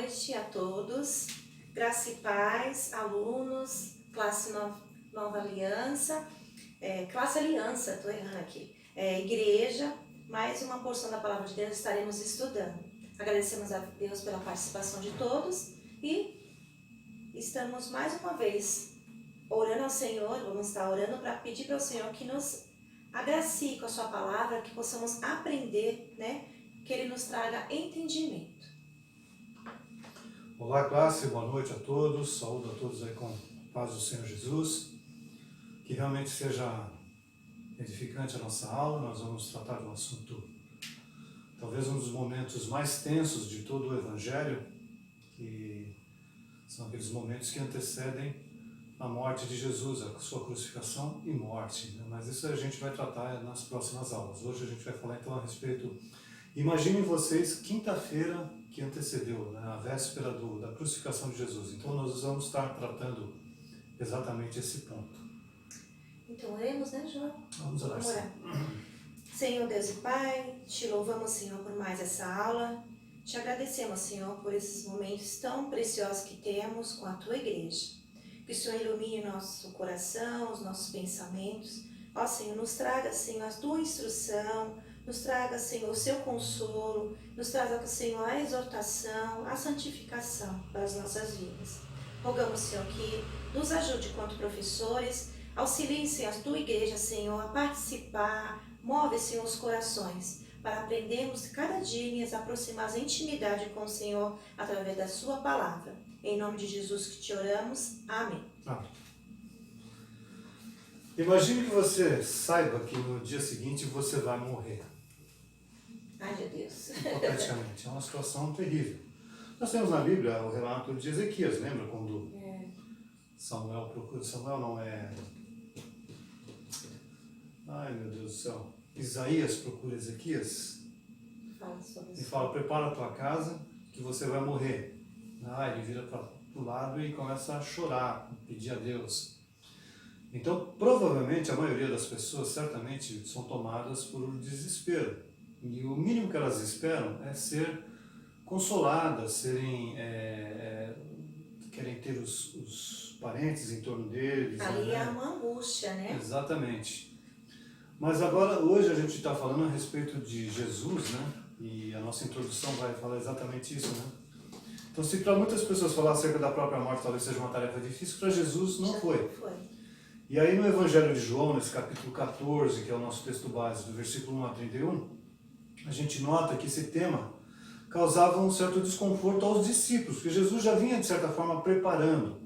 noite a todos, graça e paz, alunos, classe Nova Aliança, classe Aliança, estou errando aqui, igreja, mais uma porção da Palavra de Deus estaremos estudando. Agradecemos a Deus pela participação de todos e estamos mais uma vez orando ao Senhor, vamos estar orando para pedir para o Senhor que nos agracie com a sua palavra, que possamos aprender, né? Que Ele nos traga entendimento. Olá, classe, boa noite a todos, saúdo a todos aí com a paz do Senhor Jesus, que realmente seja edificante a nossa aula. Nós vamos tratar de um assunto, talvez um dos momentos mais tensos de todo o Evangelho, que são aqueles momentos que antecedem a morte de Jesus, a sua crucificação e morte, né? Mas isso a gente vai tratar nas próximas aulas. Hoje a gente vai falar então a respeito. Imaginem vocês, quinta-feira que antecedeu, né, a véspera da crucificação de Jesus. Então nós vamos estar tratando exatamente esse ponto. Então oremos, né, João? Vamos orar. Senhor Deus e Pai, te louvamos, Senhor, por mais essa aula. Te agradecemos, Senhor, por esses momentos tão preciosos que temos com a Tua igreja. Que o Senhor ilumine nosso coração, os nossos pensamentos. Ó Senhor, nos traga, Senhor, a Tua instrução, nos traga, Senhor, o Seu consolo, nos traga, Senhor, a exortação, a santificação para as nossas vidas. Rogamos, Senhor, que nos ajude quanto professores, auxilie, Senhor, a Tua igreja, Senhor, a participar, move, Senhor, os corações, para aprendermos cada dia e nos aproximarmos em intimidade com o Senhor através da Sua palavra. Em nome de Jesus que te oramos. Amém. Amém. Imagine que você saiba que no dia seguinte você vai morrer. Ai, meu Deus. Hipoteticamente. É uma situação terrível. Nós temos na Bíblia o relato de Ezequias, lembra quando Samuel procura... Samuel não é... Ai, meu Deus do céu. Isaías procura Ezequias e fala, prepara a tua casa que você vai morrer. Ele vira para o lado e começa a chorar, pedir a Deus. Então, provavelmente, a maioria das pessoas certamente são tomadas por um desespero. E o mínimo que elas esperam é ser consoladas, querem ter os parentes em torno deles. Ali é uma angústia, né? Exatamente. Mas agora, hoje a gente está falando a respeito de Jesus, né? E a nossa introdução vai falar exatamente isso, né? Então, se para muitas pessoas falar acerca da própria morte talvez seja uma tarefa difícil, para Jesus não foi. E aí no Evangelho de João, nesse capítulo 14, que é o nosso texto base, do versículo 1 a 31, a gente nota que esse tema causava um certo desconforto aos discípulos, porque Jesus já vinha, de certa forma, preparando.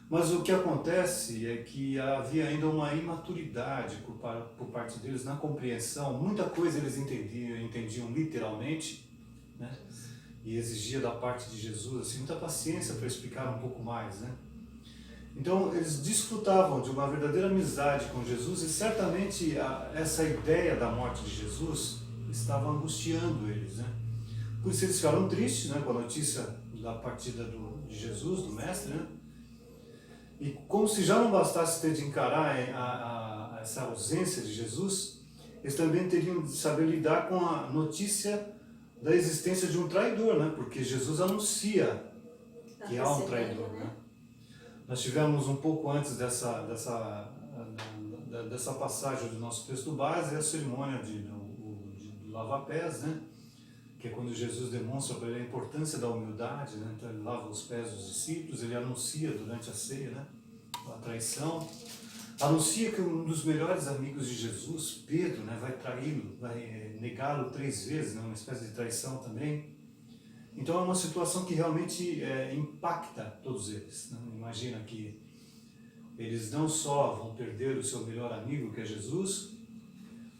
Mas o que acontece é que havia ainda uma imaturidade por parte deles na compreensão. Muita coisa eles entendiam literalmente, né? E exigia da parte de Jesus assim, muita paciência para explicar um pouco mais, né? Então eles desfrutavam de uma verdadeira amizade com Jesus e certamente essa ideia da morte de Jesus estava angustiando eles, né? Por isso eles ficaram tristes, né, com a notícia da partida de Jesus, do Mestre, né? E como se já não bastasse ter de encarar essa ausência de Jesus, eles também teriam de saber lidar com a notícia da existência de um traidor, né? Porque Jesus anuncia que há um traidor, né? Nós tivemos um pouco antes dessa passagem do nosso texto base, a cerimônia do lava-pés, né? Que é quando Jesus demonstra para ele a importância da humildade, né? Então ele lava os pés dos discípulos, ele anuncia durante a ceia, né? A traição. Anuncia que um dos melhores amigos de Jesus, Pedro, né, vai traí-lo, vai negá-lo 3 vezes, né, uma espécie de traição também. Então é uma situação que realmente impacta todos eles, né? Imagina que eles não só vão perder o seu melhor amigo, que é Jesus,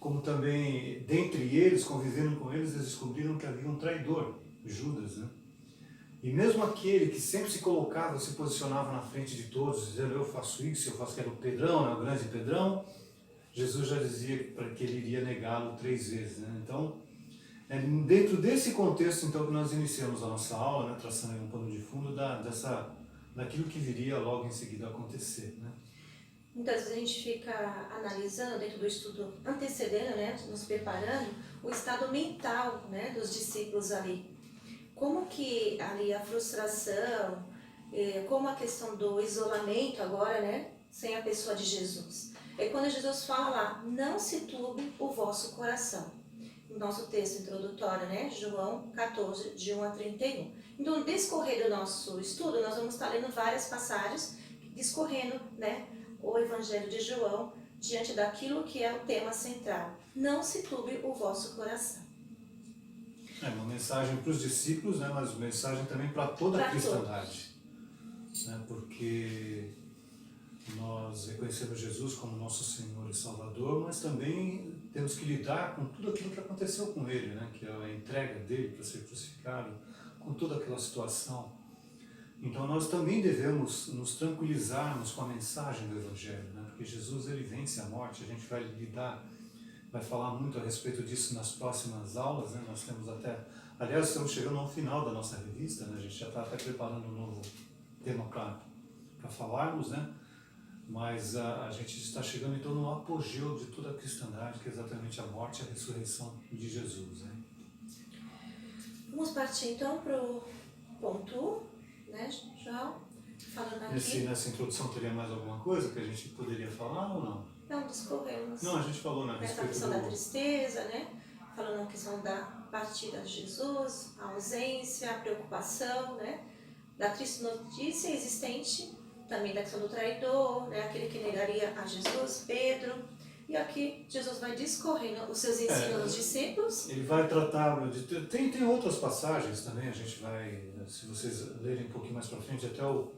como também, dentre eles, convivendo com eles, eles descobriram que havia um traidor, Judas, né? E mesmo aquele que sempre se colocava, se posicionava na frente de todos, dizendo, eu faço isso, eu faço, que era o Pedrão, né, o grande Pedrão, Jesus já dizia que ele iria negá-lo 3 vezes, né? Então, é dentro desse contexto então que nós iniciamos a nossa aula, né, traçando um pano de fundo daquilo que viria logo em seguida a acontecer, né? Muitas vezes a gente fica analisando dentro do estudo antecedendo, né, nos preparando, o estado mental, né, dos discípulos ali. como que ali a frustração, como a questão do isolamento agora, né, sem a pessoa de Jesus. É quando Jesus fala lá, não se turbe o vosso coração. No nosso texto introdutório, né, João 14, de 1 a 31. Então, no discorrer do nosso estudo, nós vamos estar lendo várias passagens, discorrendo, né, o Evangelho de João, diante daquilo que é o tema central. Não se turbe o vosso coração. É uma mensagem para os discípulos, né, mas uma mensagem também para toda a cristandade. Né, porque nós reconhecemos Jesus como nosso Senhor e Salvador, mas também temos que lidar com tudo aquilo que aconteceu com Ele, né, que é a entrega dele para ser crucificado, com toda aquela situação. Então nós também devemos nos tranquilizarmos com a mensagem do Evangelho, né, porque Jesus ele vence a morte, a gente vai lidar, vai falar muito a respeito disso nas próximas aulas, né, nós temos até, aliás, estamos chegando ao final da nossa revista, né, a gente já está até preparando um novo tema para falarmos, né? Mas a gente está chegando então no apogeu de toda a cristandade, que é exatamente a morte e a ressurreição de Jesus. Né? Vamos partir então para o ponto 1, né, João? Falando aqui. Nessa introdução teria mais alguma coisa que a gente poderia falar ou não? Não, discorremos. Não, a gente falou na respeito questão da tristeza, né? Falando a questão da partida de Jesus, a ausência, a preocupação, né? Da triste notícia existente, também da questão do traidor, né? Aquele que negaria a Jesus, Pedro. E aqui Jesus vai discorrendo os seus ensinos aos discípulos. Ele vai tratar, tem outras passagens também, a gente vai, se vocês lerem um pouquinho mais para frente, até o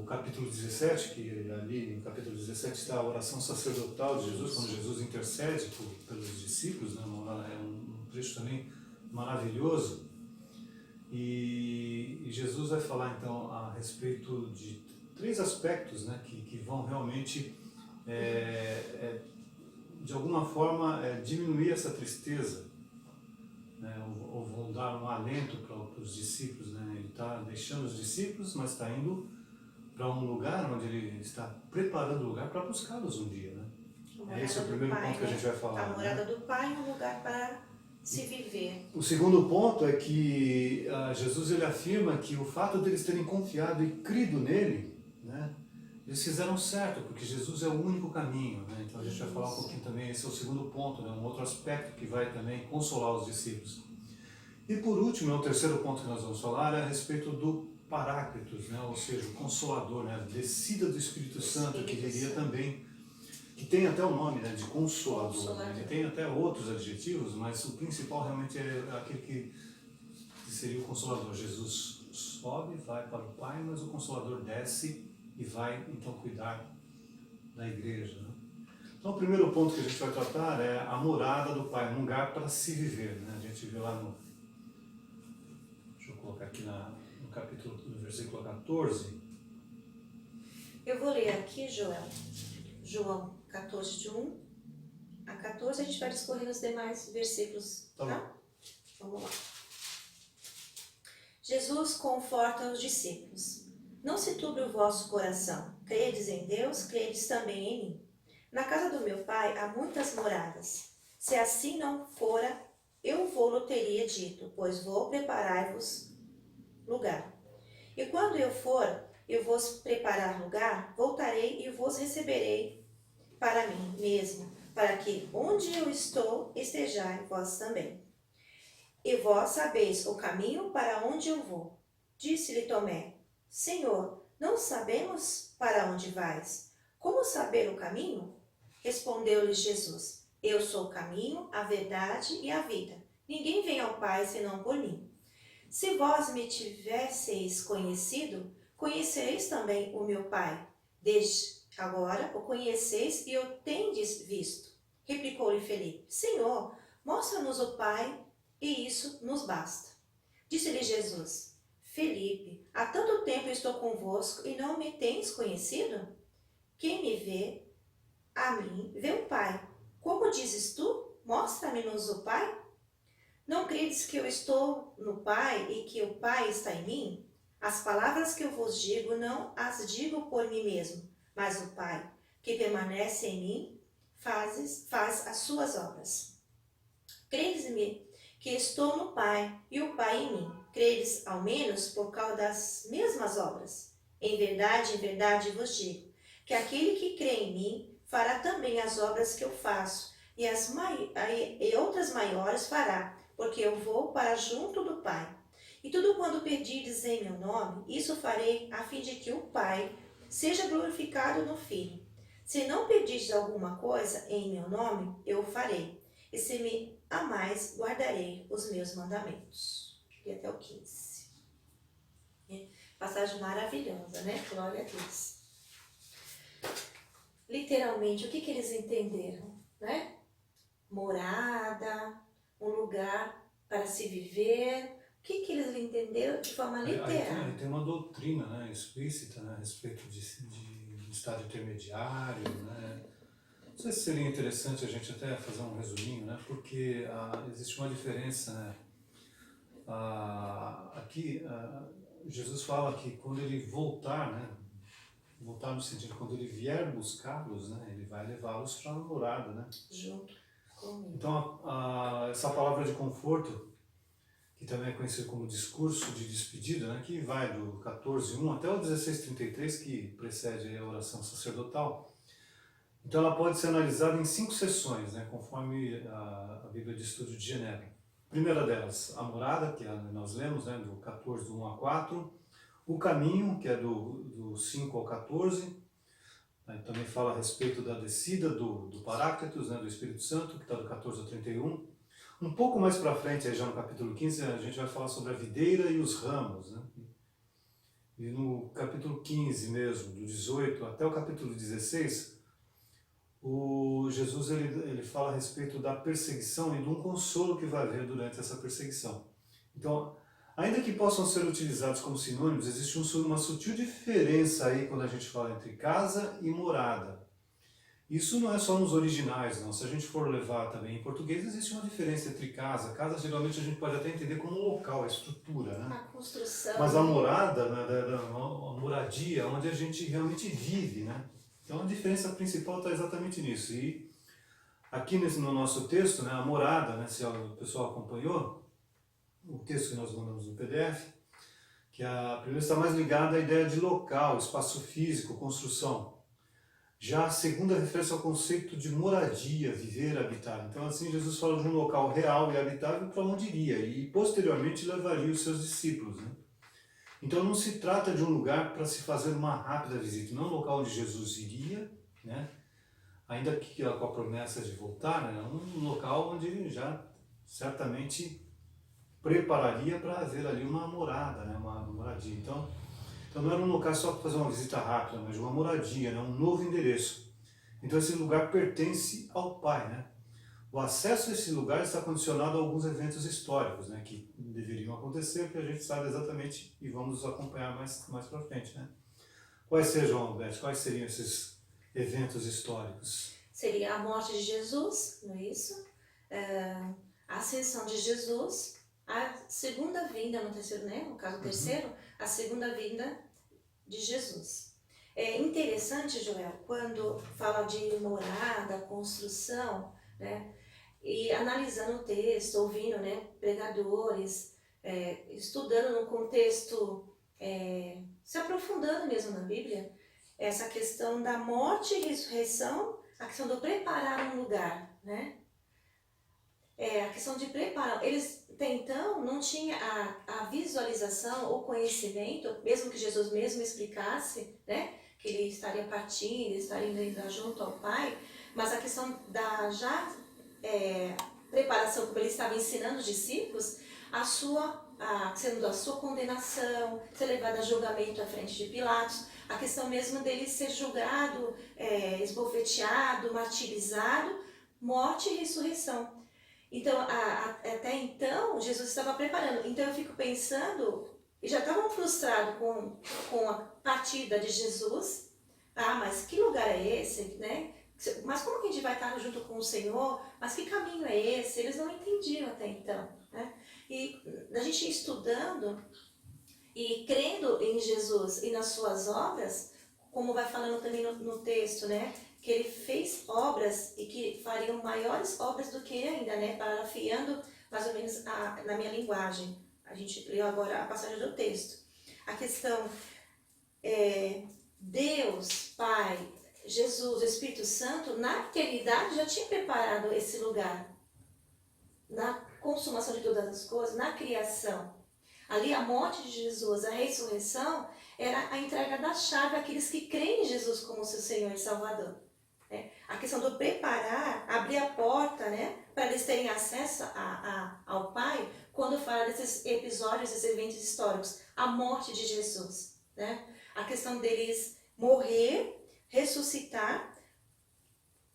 capítulo 17, que ali no capítulo 17 está a oração sacerdotal de Jesus, quando Jesus intercede pelos discípulos, né? É um trecho também maravilhoso. E Jesus vai falar então a respeito de 3 aspectos, né, que vão realmente, de alguma forma, diminuir essa tristeza, né, ou vão dar um alento para os discípulos. Né? Ele está deixando os discípulos, mas está indo para um lugar onde ele está preparando o lugar para buscá-los um dia. Né? Esse é o primeiro ponto que a gente vai falar. A morada do Pai é um lugar para se viver. O segundo ponto é que Jesus ele afirma que o fato deles terem confiado e crido nele, né, eles fizeram certo, porque Jesus é o único caminho. Né? Então a gente vai falar um pouquinho também, esse é o segundo ponto, né, um outro aspecto que vai também consolar os discípulos. E por último, o terceiro ponto que nós vamos falar é a respeito do Paráclitos, né, ou seja, o Consolador, né, a descida do Espírito Santo, que viria também, que tem até o nome, né, de Consolador. Né? Ele tem até outros adjetivos, mas o principal realmente é aquele que seria o Consolador. Jesus sobe, vai para o Pai, mas o Consolador desce e vai então cuidar da igreja. Né? Então o primeiro ponto que a gente vai tratar é a morada do Pai, um lugar para se viver. Né? A gente vê lá no... Deixa eu colocar aqui no capítulo, no versículo 14. Eu vou ler aqui, João 14, de 1 a 14, a gente vai discorrer os demais versículos, tá? Vamos lá. Jesus conforta os discípulos. Não se turbe o vosso coração. Credes em Deus, credes também em mim. Na casa do meu Pai há muitas moradas. Se assim não fora, eu vou-lo teria dito, pois vou preparar-vos lugar. E quando eu for, eu vos preparar lugar, voltarei e vos receberei para mim mesmo, para que onde eu estou, estejais vós também. E vós sabeis o caminho para onde eu vou. Disse-lhe Tomé, Senhor, não sabemos para onde vais. Como saber o caminho? Respondeu-lhe Jesus, eu sou o caminho, a verdade e a vida. Ninguém vem ao Pai senão por mim. Se vós me tivesseis conhecido, conhecereis também o meu Pai. Desde agora o conheceis e o tendes visto. Replicou-lhe Felipe, Senhor, mostra-nos o Pai, e isso nos basta. Disse-lhe Jesus, Felipe, há tanto tempo estou convosco e não me tens conhecido? Quem me vê, a mim, vê o Pai. Como dizes tu, mostra-me-nos o Pai? Não credes que eu estou no Pai e que o Pai está em mim? As palavras que eu vos digo não as digo por mim mesmo, mas o Pai, que permanece em mim, faz as suas obras. Credes-me que estou no Pai e o Pai em mim. Credes, ao menos, por causa das mesmas obras. Em verdade vos digo, que aquele que crê em mim fará também as obras que eu faço, e outras maiores fará, porque eu vou para junto do Pai. E tudo quanto pedirdes em meu nome, isso farei, a fim de que o Pai seja glorificado no Filho. Se não pedirdes alguma coisa em meu nome, eu o farei. E se me amais, guardarei os meus mandamentos. E até o 15. Passagem maravilhosa, né? Glória a Deus. Literalmente, o que eles entenderam, né? Morada, um lugar para se viver. O que eles entenderam de forma literal? Aí tem uma doutrina, né, explícita, né, a respeito de estado intermediário, né? Não sei se seria interessante a gente até fazer um resuminho, né? Porque existe uma diferença, né? Aqui, Jesus fala que quando ele voltar, né? Voltar no sentido, quando ele vier buscá-los, né? Ele vai levá-los para a morada, né? Junto comigo. Então, essa palavra de conforto, que também é conhecido como discurso de despedida, né? Que vai do 14:1 até o 16:33, que precede a oração sacerdotal. Então ela pode ser analisada em 5 sessões, né, conforme a Bíblia de Estudo de Genebra. Primeira delas, a morada, que nós lemos, né, do 14, do 1 a 4. O caminho, que é do 5 ao 14. Também fala a respeito da descida do Paráclitos, né, do Espírito Santo, que está do 14 ao 31. Um pouco mais para frente, aí já no capítulo 15, a gente vai falar sobre a videira e os ramos, né? E no capítulo 15 mesmo, do 18 até o capítulo 16, o Jesus ele fala a respeito da perseguição e de um consolo que vai haver durante essa perseguição. Então, ainda que possam ser utilizados como sinônimos, existe uma sutil diferença aí quando a gente fala entre casa e morada. Isso não é só nos originais, não. Se a gente for levar também em português, existe uma diferença entre casa. Casa, geralmente, a gente pode até entender como um local, a estrutura, né? A construção. Mas a morada, né, a moradia, onde a gente realmente vive, né? Então a diferença principal está exatamente nisso. E aqui no nosso texto, né, a morada, né, se o pessoal acompanhou, o texto que nós mandamos no PDF, que a primeira está mais ligada à ideia de local, espaço físico, construção. Já a segunda refere-se ao conceito de moradia, viver, habitar. Então assim Jesus fala de um local real e habitável para onde iria e posteriormente levaria os seus discípulos, né? Então não se trata de um lugar para se fazer uma rápida visita, não é um local onde Jesus iria, né? Ainda que com a promessa de voltar, né? Um local onde ele já certamente prepararia para haver ali uma morada, né? Uma moradia. Então não era um local só para fazer uma visita rápida, mas uma moradia, né? Um novo endereço. Então esse lugar pertence ao Pai, né? O acesso a esse lugar está condicionado a alguns eventos históricos, né, que deveriam acontecer, que a gente sabe exatamente e vamos acompanhar mais para frente, né? Quais seriam esses eventos históricos? Seria a morte de Jesus, não é isso? A ascensão de Jesus, a segunda vinda, no terceiro, né? No caso, o terceiro, a segunda vinda de Jesus. É interessante, Joel, quando fala de morada, construção, né? E analisando o texto, ouvindo, né, pregadores, estudando no contexto, se aprofundando mesmo na Bíblia, essa questão da morte e ressurreição, a questão do preparar um lugar, né? A questão de preparar. Eles, até então, não tinham a visualização ou conhecimento, mesmo que Jesus mesmo explicasse, né, que ele estaria partindo, estaria indo junto ao Pai, mas a questão da preparação, como ele estava ensinando os discípulos, sendo a sua condenação, ser levado a julgamento à frente de Pilatos, a questão mesmo dele ser julgado, esbofeteado, martirizado, morte e ressurreição. Então, até então, Jesus estava preparando. Então eu fico pensando, e já estavam frustrados com a partida de Jesus. Mas que lugar é esse, né? Mas como que a gente vai estar junto com o Senhor? Mas que caminho é esse? Eles não entendiam até então, né? E a gente estudando e crendo em Jesus e nas suas obras, como vai falando também no texto, né? Que ele fez obras e que fariam maiores obras do que ele ainda, né? Parafiando mais ou menos na minha linguagem. A gente leu agora a passagem do texto. A questão é Deus, Pai, Jesus, o Espírito Santo, na eternidade já tinha preparado esse lugar. Na consumação de todas as coisas, na criação. Ali a morte de Jesus, a ressurreição, era a entrega da chave àqueles que creem em Jesus como seu Senhor e Salvador. A questão do preparar, abrir a porta, né, para eles terem acesso ao Pai, quando fala desses episódios, desses eventos históricos, a morte de Jesus. Né? A questão deles morrer, ressuscitar,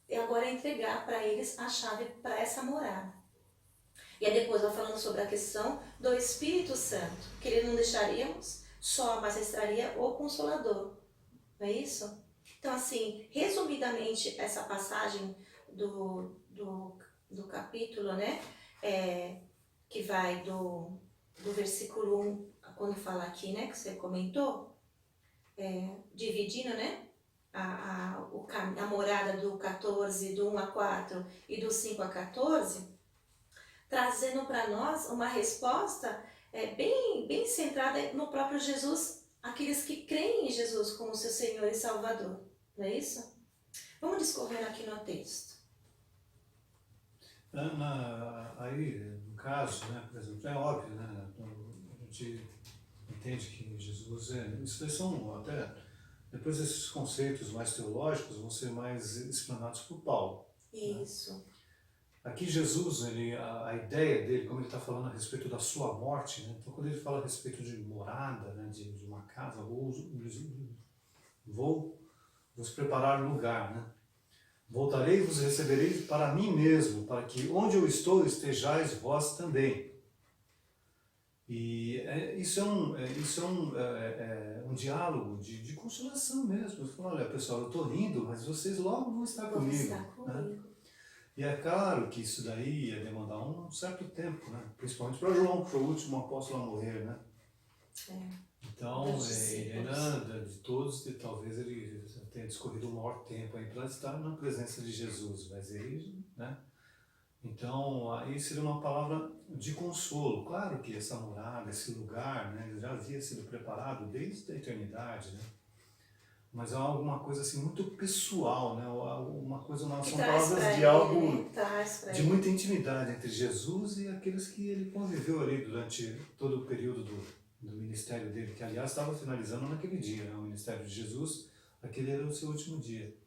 e agora entregar para eles a chave para essa morada. E aí depois vai falando sobre a questão do Espírito Santo, que ele não deixaríamos só, mas estaria o Consolador. Não é isso? Então, assim, resumidamente, essa passagem do capítulo, né, que vai do versículo 1, quando fala aqui, né, que você comentou, dividindo, né, a morada do 14, do 1 a 4 e do 5 a 14, trazendo para nós uma resposta bem centrada no próprio Jesus, aqueles que creem em Jesus como seu Senhor e Salvador. Não é isso? Vamos discorrendo aqui no texto. Aí, no caso, né, por exemplo, é óbvio, né, a gente entende que Jesus isso são até, depois esses conceitos mais teológicos vão ser mais explanados por Paulo. Isso. Né? Aqui Jesus, a ideia dele, como ele está falando a respeito da sua morte, né, então quando ele fala a respeito de morada, né, de uma casa, vou vos preparar lugar, né? Voltarei e vos receberei para mim mesmo, para que onde eu estou estejais vós também. E isso é um diálogo de consolação mesmo. Você fala, olha pessoal, eu estou indo, mas vocês logo vão estar comigo. Né? E é claro que isso daí ia demandar um certo tempo, né? Principalmente para João, que foi o último apóstolo a morrer, né? Então, ele ainda, de todos, talvez ele tenha discorrido o maior tempo aí para estar na presença de Jesus, mas ele, né? Então, aí seria uma palavra de consolo. Claro que essa morada, esse lugar, né, já havia sido preparado desde a eternidade, né? Mas é alguma coisa assim muito pessoal, né? Uma coisa, são palavras de algo, de muita intimidade entre Jesus e aqueles que ele conviveu ali durante todo o período do ministério dele, que aliás estava finalizando naquele dia, né? O ministério de Jesus, aquele era o seu último dia.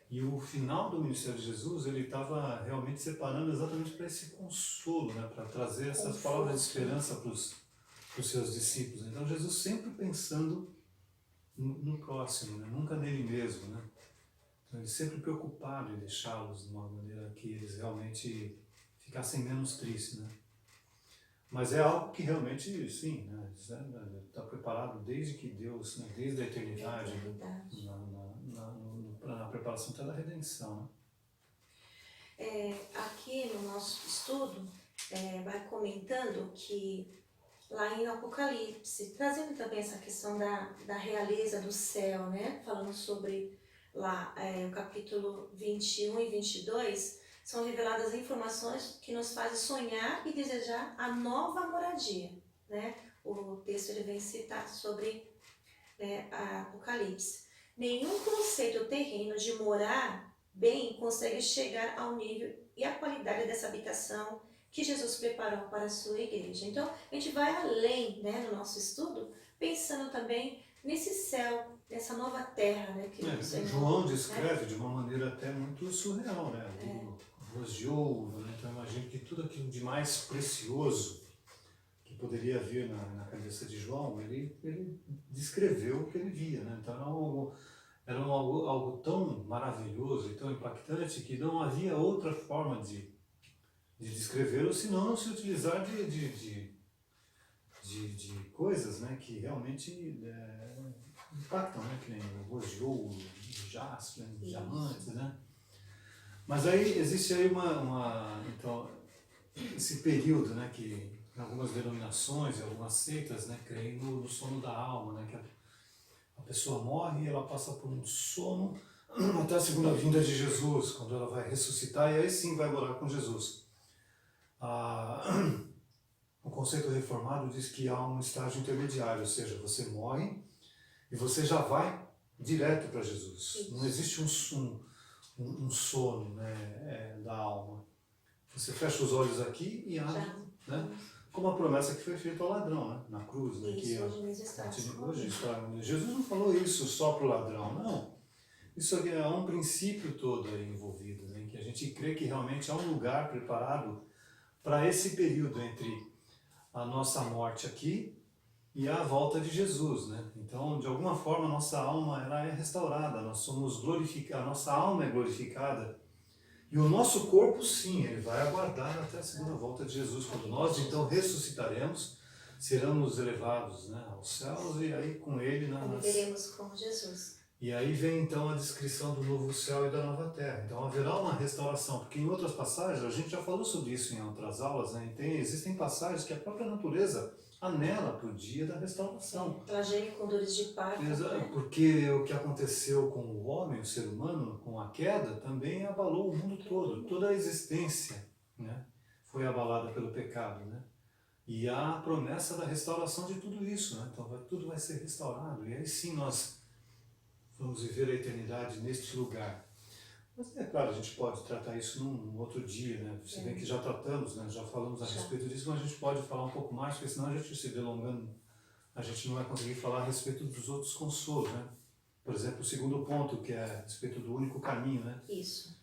E o final do ministério de Jesus, ele estava realmente separando exatamente para esse consolo, né? Para trazer essas palavras de esperança para os seus discípulos. Então Jesus sempre pensando no próximo, né? Nunca nele mesmo, né? Então ele sempre preocupado em deixá-los de uma maneira que eles realmente ficassem menos tristes, né? Mas é algo que realmente, sim, né, está preparado desde que Deus, né, desde a eternidade, na preparação até da redenção. Né? Aqui no nosso estudo, vai comentando que lá em Apocalipse, trazendo também essa questão da realeza do céu, né? Falando sobre lá o capítulo 21 e 22, são reveladas informações que nos fazem sonhar e desejar a nova moradia. Né? O texto ele vem citar sobre a Apocalipse. Nenhum conceito terreno de morar bem consegue chegar ao nível e à qualidade dessa habitação que Jesus preparou para a sua igreja. Então, a gente vai além, né, no nosso estudo, pensando também nesse céu, nessa nova terra, né, que o Senhor, João descreve, né, de uma maneira até muito surreal, né? Ruas de ouro, né? Então imagino que tudo aquilo de mais precioso que poderia vir na cabeça de João, ele descreveu o que ele via, né? Então era algo tão maravilhoso e tão impactante que não havia outra forma de descrevê-lo, senão não se utilizar de coisas, né, que realmente impactam, né, que nem ruas de ouro, de jaspe, né, de diamantes, né? Mas aí existe aí então, esse período, né, que em algumas denominações, em algumas seitas, né, creem no sono da alma, né, que a pessoa morre e ela passa por um sono até a segunda vinda de Jesus, quando ela vai ressuscitar e aí sim vai morar com Jesus. O conceito reformado diz que há um estágio intermediário, ou seja, você morre e você já vai direto para Jesus. Isso. Não existe um sono, né, da alma. Você fecha os olhos aqui e abre, né? Como a promessa que foi feita ao ladrão, né, na cruz. Né, Isso, hoje mesmo está. Jesus não falou isso só para o ladrão, não. Isso aqui é um princípio todo aí envolvido, né, em que a gente crê que realmente há um lugar preparado para esse período entre a nossa morte aqui e a volta de Jesus, né? Então, de alguma forma, a nossa alma ela é restaurada, nós somos glorificados, a nossa alma é glorificada e o nosso corpo, sim, ele vai aguardar até a segunda volta de Jesus, quando nós então ressuscitaremos, seremos elevados, né, aos céus e aí com ele viveremos com Jesus. E aí vem então a descrição do novo céu e da nova terra. Então haverá uma restauração, porque em outras passagens, a gente já falou sobre isso em outras aulas, né? Existem passagens que a própria natureza anela para o dia da restauração. Ela geme com dores de parto. Né? Porque o que aconteceu com o homem, o ser humano, com a queda, também abalou o mundo todo. Toda a existência, né, foi abalada pelo pecado, né? E há a promessa da restauração de tudo isso, né? Então tudo vai ser restaurado. E aí sim nós vamos viver a eternidade neste lugar. Mas é claro, a gente pode tratar isso num outro dia, né? Se bem que já tratamos, né? Já falamos a respeito disso, mas a gente pode falar um pouco mais, porque senão a gente se delongando, a gente não vai conseguir falar a respeito dos outros consolos, né? Por exemplo, o segundo ponto, que é a respeito do único caminho, né? Isso.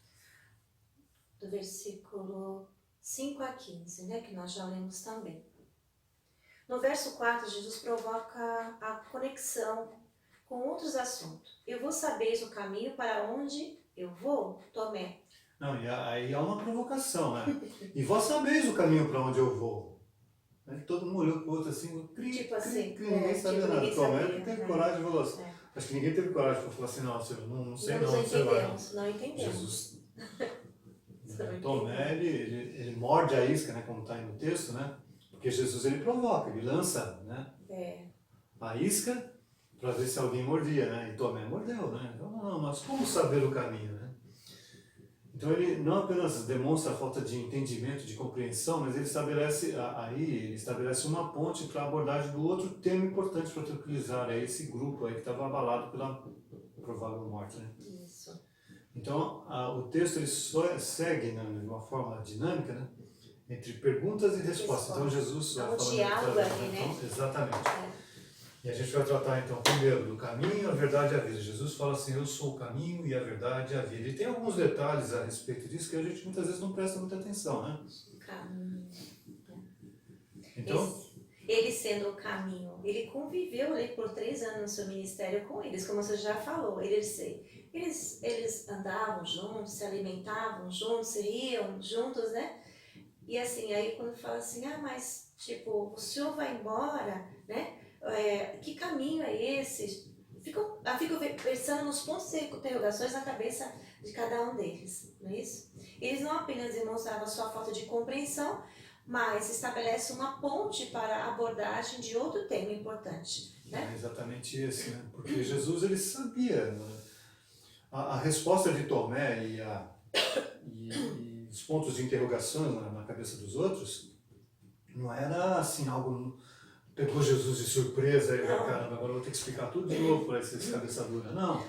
Do versículo 5 a 15, né? Que nós já lemos também. No verso 4, Jesus provoca a conexão com outros assuntos. Eu vos sabeis o caminho para onde eu vou, Tomé. Não, e aí há uma provocação, né? E vós sabeis o caminho para onde eu vou. Aí todo mundo olhou para o outro assim, ninguém sabia nada. Tomé não teve coragem de falar assim. Acho que ninguém teve coragem para falar assim, não sei não, sei lá. Não entendemos. Jesus. Tomé, ele morde a isca, né, como está aí no texto, né? Porque Jesus ele provoca, ele lança, né? A isca para ver se alguém mordia, né? E Tomé mordeu, né? Então, não, mas como saber o caminho, né? Então ele não apenas demonstra a falta de entendimento, de compreensão, mas ele estabelece uma ponte para a abordagem do outro tema importante para tranquilizar esse grupo aí que estava abalado pela provável morte, né? Isso. Então o texto ele segue, né, de uma forma dinâmica, né? Entre perguntas e respostas. Então Jesus vai falando. Diálogo ali, né? Então, exatamente. E a gente vai tratar então primeiro do caminho, a verdade e a vida. Jesus fala assim, eu sou o caminho e a verdade e a vida. E tem alguns detalhes a respeito disso que a gente muitas vezes não presta muita atenção, né? Caminho. Então, ele sendo o caminho, ele conviveu ali por 3 anos no seu ministério com eles, como você já falou. Eles andavam juntos, se alimentavam juntos, se riam juntos, né? E assim, aí quando fala assim, mas tipo, o senhor vai embora, né? Que caminho é esse? Fico pensando nos pontos de interrogações na cabeça de cada um deles, não é isso? Eles não apenas demonstravam a sua falta de compreensão, mas estabelece uma ponte para a abordagem de outro tema importante, né? É exatamente esse, né? Porque Jesus ele sabia, né? A resposta de Tomé e os pontos de interrogação na cabeça dos outros não era assim algo pegou Jesus de surpresa e caramba, agora eu vou ter que explicar tudo de novo para esses cabeça dura. Não.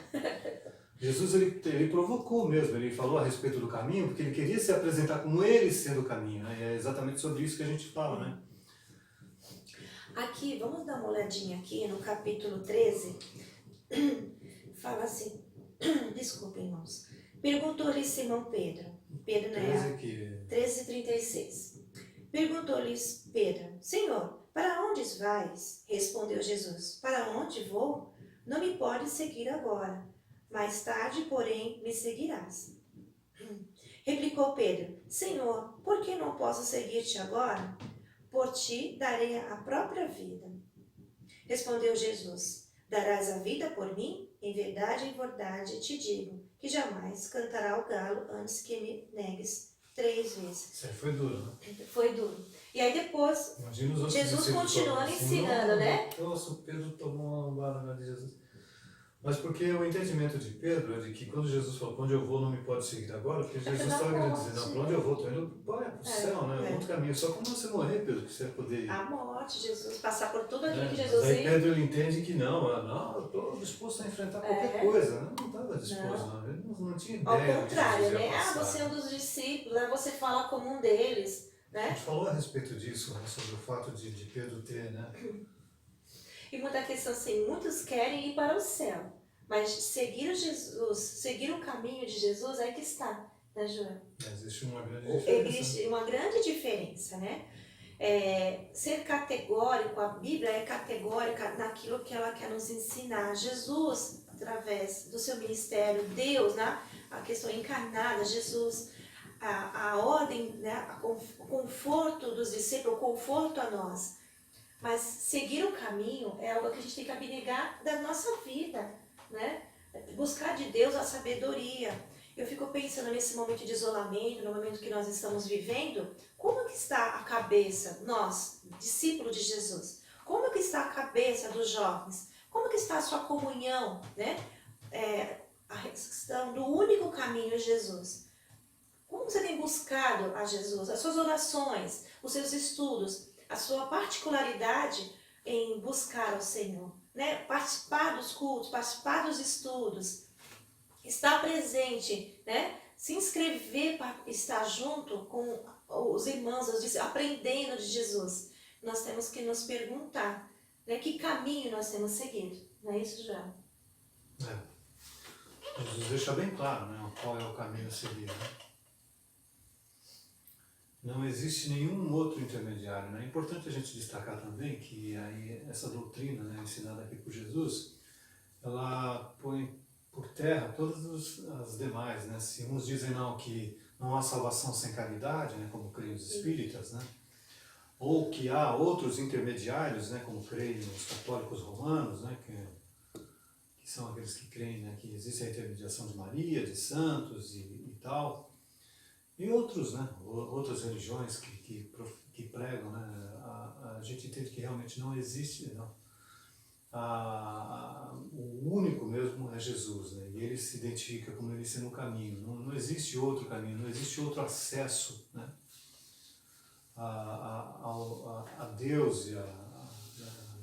Jesus ele provocou mesmo, ele falou a respeito do caminho, porque ele queria se apresentar como ele sendo o caminho, né? E é exatamente sobre isso que a gente fala, né? Aqui, vamos dar uma olhadinha aqui no capítulo 13, fala assim, desculpem, irmãos, perguntou-lhe Simão Pedro, né? 13:36. Perguntou-lhes Pedro, Senhor, para onde vais? Respondeu Jesus, para onde vou? Não me podes seguir agora, mais tarde, porém, me seguirás. Replicou Pedro, Senhor, por que não posso seguir-te agora? Por ti darei a própria vida. Respondeu Jesus, darás a vida por mim? Em verdade te digo, que jamais cantará o galo antes que me negues 3 vezes. Isso aí foi duro, né? Foi duro. E aí depois, Jesus continuando ensinando, né? Nossa, o Pedro tomou uma banana de Jesus. Mas porque o entendimento de Pedro é de que quando Jesus falou, para onde eu vou não me pode seguir agora, porque Jesus estava querendo dizer, não, para onde eu vou, estou indo para o céu, né? Outro caminho. Só quando você morrer, Pedro, que você vai poder ir. A morte, Jesus, passar por tudo aquilo que Mas Jesus aí Pedro ele entende que não, eu estou disposto a enfrentar qualquer coisa. Não estava disposto, não. Ele não tinha ideia. Ao contrário, do que Jesus ia né? passar. Você é um dos discípulos, aí você fala como um deles, A né? gente falou a respeito disso, né? Sobre o fato de Pedro ter, né? E muita questão assim, muitos querem ir para o céu, mas seguir o Jesus, seguir o caminho de Jesus, é que está, né, João? Existe uma grande diferença. Existe uma grande diferença, né? Ser categórico, a Bíblia é categórica naquilo que ela quer nos ensinar. Jesus, através do seu ministério, Deus, né? A questão encarnada, Jesus, a ordem, né? O conforto dos discípulos, o conforto a nós. Mas seguir o caminho é algo que a gente tem que abnegar da nossa vida, né? Buscar de Deus a sabedoria. Eu fico pensando nesse momento de isolamento, no momento que nós estamos vivendo, como que está a cabeça, nós, discípulos de Jesus? Como que está a cabeça dos jovens? Como que está a sua comunhão, né? A questão do único caminho, Jesus. Como você tem buscado a Jesus? As suas orações, os seus estudos, a sua particularidade em buscar ao Senhor, né? Participar dos cultos, participar dos estudos, estar presente, né? Se inscrever para estar junto com os irmãos, aprendendo de Jesus. Nós temos que nos perguntar, né? Que caminho nós temos seguido, não é isso, João? Jesus deixa bem claro, né? Qual é o caminho a seguir, né? Não existe nenhum outro intermediário, né? É importante a gente destacar também que aí essa doutrina, né, ensinada aqui por Jesus, ela põe por terra todas as demais, né? Se uns dizem não, que não há salvação sem caridade, né, como creem os espíritas, né? Ou que há outros intermediários, né, como creem os católicos romanos, né, que são aqueles que creem, né, que existe a intermediação de Maria, de santos e tal. E outros, né, outras religiões que pregam, né, a gente entende que realmente não existe, não. O único mesmo é Jesus, né, e ele se identifica como ele sendo o caminho. Não existe outro caminho, não existe outro acesso, né, a Deus e a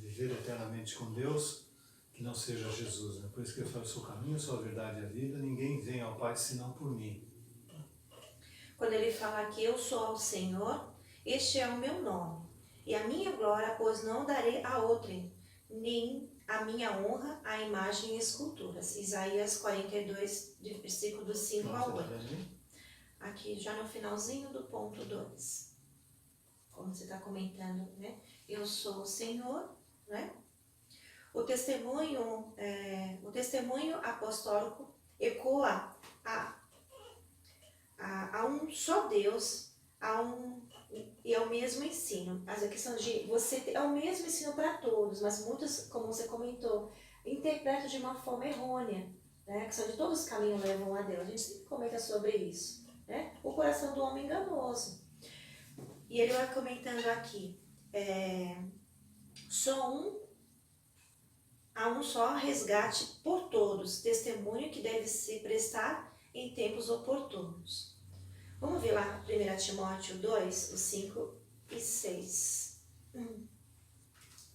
viver eternamente com Deus que não seja Jesus, né. Por isso que eu falo, eu sou o caminho, sou a verdade e a vida, ninguém vem ao Pai senão por mim. Quando ele fala que eu sou ao Senhor, este é o meu nome, e a minha glória, pois não darei a outrem, nem a minha honra a imagem e esculturas. Isaías 42, versículo do 5 ao 8. Aqui já no finalzinho do ponto 2. Como você está comentando, né? Eu sou o Senhor, né? O testemunho apostólico ecoa a um só Deus, e é o mesmo ensino. A questão de é o mesmo ensino para todos, mas muitos, como você comentou, interpretam de uma forma errônea, né? A questão de todos os caminhos levam a Deus. A gente sempre comenta sobre isso, né? O coração do homem enganoso. E ele vai comentando aqui, há um só resgate por todos, testemunho que deve se prestar em tempos oportunos. Vamos ver lá 1 Timóteo 2, os 5 e 6.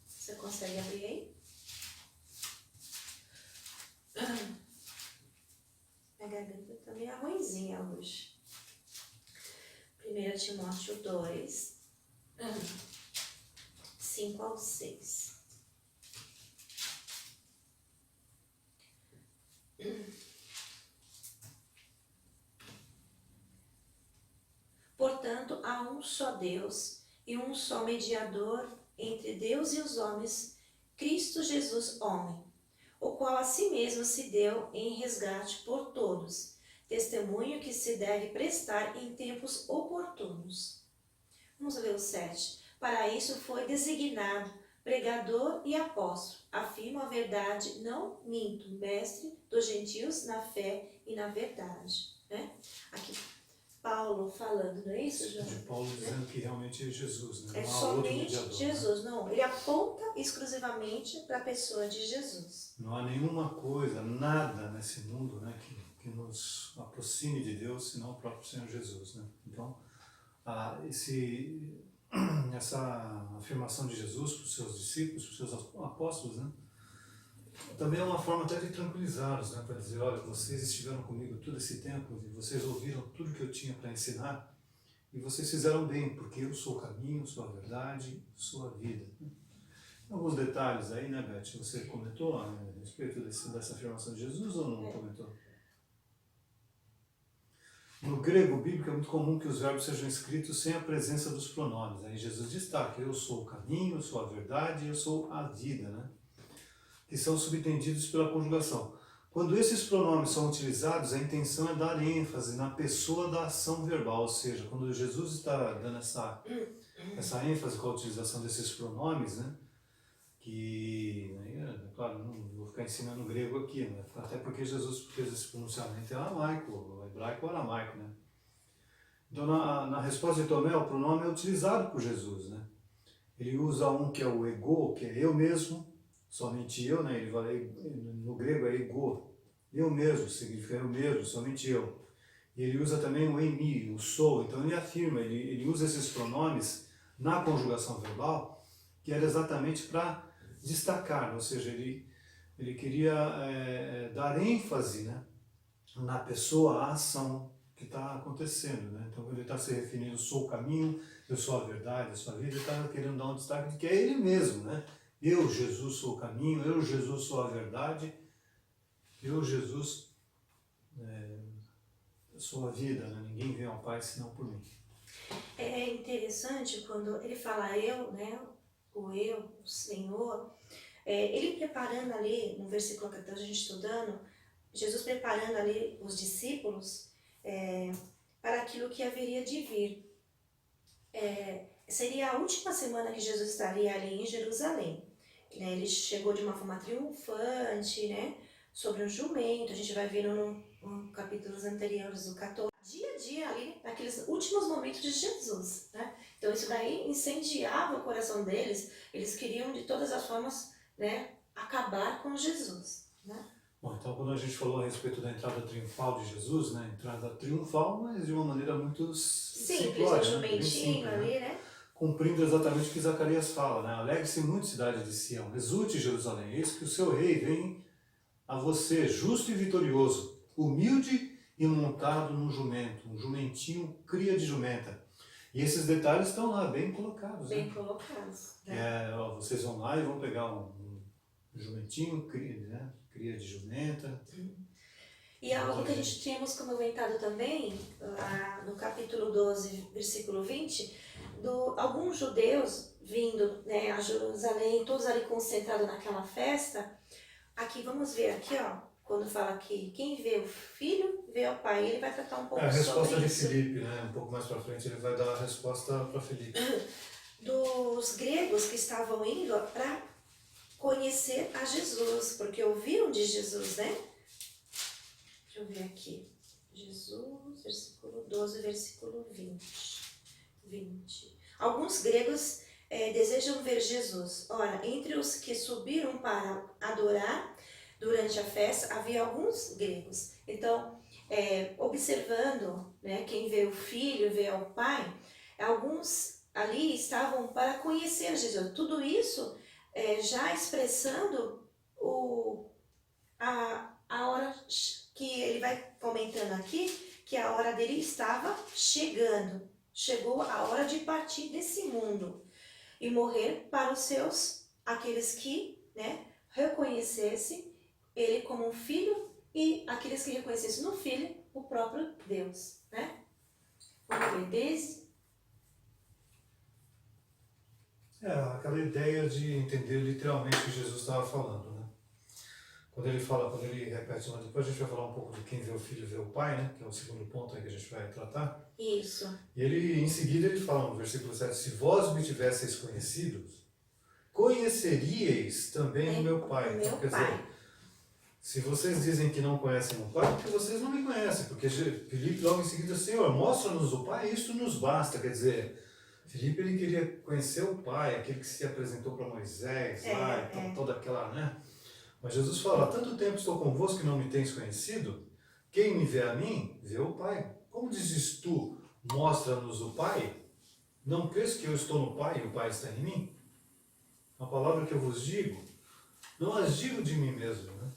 Você consegue abrir aí? A garganta está meio ruimzinha hoje. 1 Timóteo 2, 5 ao 6. Portanto, há um só Deus e um só mediador entre Deus e os homens, Cristo Jesus, homem, o qual a si mesmo se deu em resgate por todos, testemunho que se deve prestar em tempos oportunos. Vamos ler o 7. Para isso foi designado pregador e apóstolo, afirmo a verdade, não minto, mestre dos gentios na fé e na verdade. Né? Aqui Paulo falando, não é isso, João? De Paulo dizendo que realmente é Jesus, né? É Não há outro somente mediador, Jesus, não. Ele aponta exclusivamente para a pessoa de Jesus. Não há nenhuma coisa, nada nesse mundo, né, que nos aproxime de Deus, senão o próprio Senhor Jesus, né? Então, essa afirmação de Jesus para os seus discípulos, para os seus apóstolos, né, também é uma forma até de tranquilizá-los, né, para dizer, olha, vocês estiveram comigo todo esse tempo e vocês ouviram tudo que eu tinha para ensinar e vocês fizeram bem, porque eu sou o caminho, sou a verdade, sou a vida. Alguns detalhes aí, né, Beth? Você comentou a respeito dessa afirmação de Jesus ou não comentou? No grego bíblico é muito comum que os verbos sejam escritos sem a presença dos pronomes. Aí Jesus destaca, eu sou o caminho, eu sou a verdade, eu sou a vida, né? Que são subentendidos pela conjugação. Quando esses pronomes são utilizados, a intenção é dar ênfase na pessoa da ação verbal, ou seja, quando Jesus está dando essa ênfase com a utilização desses pronomes, né? Que, claro, não vou ficar ensinando grego aqui, né? Até porque Jesus fez esse pronunciamento em aramaico, hebraico ou aramaico, né? Então, na resposta de Tomé, o pronome é utilizado por Jesus, né? Ele usa um que é o ego, que é eu mesmo, somente eu, né? Ele fala, no grego é ego, eu mesmo, significa eu mesmo, somente eu. E ele usa também o emi, o sou, então ele afirma, ele usa esses pronomes na conjugação verbal, que era exatamente para destacar, ou seja, ele queria dar ênfase, né, na pessoa, a ação que está acontecendo, né? Então, quando ele está se referindo, eu sou o caminho, eu sou a verdade, eu sou a vida, ele está querendo dar um destaque de que é ele mesmo, né? Eu, Jesus, sou o caminho, eu, Jesus, sou a verdade, eu, Jesus, sou a vida, né? Ninguém vem ao Pai senão por mim. É interessante quando ele fala eu, né? O eu, o Senhor, ele preparando ali, no versículo que a gente estudando, Jesus preparando ali os discípulos para aquilo que haveria de vir. Seria a última semana que Jesus estaria ali em Jerusalém. Né? Ele chegou de uma forma triunfante, né? Sobre um jumento, a gente vai ver no capítulos anteriores, do 14. Dia a dia ali, naqueles últimos momentos de Jesus, né? Então isso daí incendiava o coração deles, eles queriam de todas as formas, né, acabar com Jesus, né? Bom, então quando a gente falou a respeito da entrada triunfal de Jesus, né, entrada triunfal, mas de uma maneira muito simples, um jumentinho ali, né? Cumprindo exatamente o que Zacarias fala, né? Alegre-se muito, cidade de Sião, exulte Jerusalém, eis que o seu rei vem a você, justo e vitorioso, humilde e montado num jumento, um jumentinho cria de jumenta. E esses detalhes estão lá, bem colocados. Bem né? colocados. Né? Vocês vão lá e vão pegar um jumentinho, cria de jumenta. E algo que a gente tínhamos comentado também, lá no capítulo 12, versículo 20, alguns judeus vindo, né, a Jerusalém, todos ali concentrados naquela festa. Aqui, vamos ver aqui, ó, quando fala que quem vê o filho, vê o pai. Ele vai tratar um pouco sobre isso. A resposta de Filipe, né? Um pouco mais para frente ele vai dar a resposta para Filipe. Dos gregos que estavam indo para conhecer a Jesus, porque ouviram de Jesus, né? Deixa eu ver aqui. Jesus, versículo 12, versículo 20. Alguns gregos desejam ver Jesus. Ora, entre os que subiram para adorar durante a festa, havia alguns gregos. Então, observando, né, quem vê o filho, vê o pai, alguns ali estavam para conhecer Jesus. Tudo isso já expressando a hora que ele vai comentando aqui, que a hora dele estava chegando. Chegou a hora de partir desse mundo e morrer para os seus, aqueles que, né, reconhecessem ele como um filho e aqueles que reconhecessem no filho o próprio Deus, né? Vamos ver aquela ideia de entender literalmente o que Jesus estava falando, né? Quando ele repete, mas depois a gente vai falar um pouco de quem vê o filho vê o pai, né? Que é o segundo ponto aí que a gente vai tratar. Isso. E em seguida ele fala no versículo 7, se vós me tivesseis conhecidos, conheceríeis também o meu pai. O meu quer pai. dizer, se vocês dizem que não conhecem o Pai, porque vocês não me conhecem. Porque Filipe logo em seguida, Senhor, mostra-nos o Pai, isso nos basta. Quer dizer, Filipe ele queria conhecer o Pai, aquele que se apresentou para Moisés lá, então, toda aquela, né? Mas Jesus fala, há tanto tempo estou convosco que não me tens conhecido, quem me vê a mim, vê o Pai. Como dizes tu, mostra-nos o Pai? Não crês que eu estou no Pai e o Pai está em mim? A palavra que eu vos digo, não as digo de mim mesmo, né?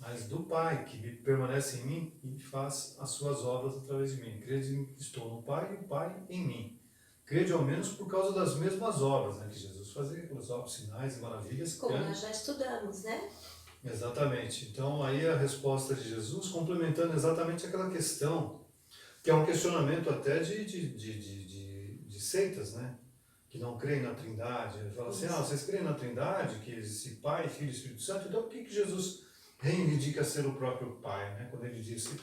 Mas do Pai, que permanece em mim e faz as suas obras através de mim. Crede que estou no Pai e o Pai em mim. Crede ao menos por causa das mesmas obras, né, que Jesus fazia, aquelas obras, sinais e maravilhas. Como nós já estudamos, né? Exatamente. Então aí a resposta de Jesus, complementando exatamente aquela questão, que é um questionamento até de seitas, né? Que não creem na Trindade. Ele fala assim, vocês creem na Trindade, que existe Pai, Filho e Espírito Santo, então por que Jesus reivindica ser o próprio Pai, né? Quando ele disse,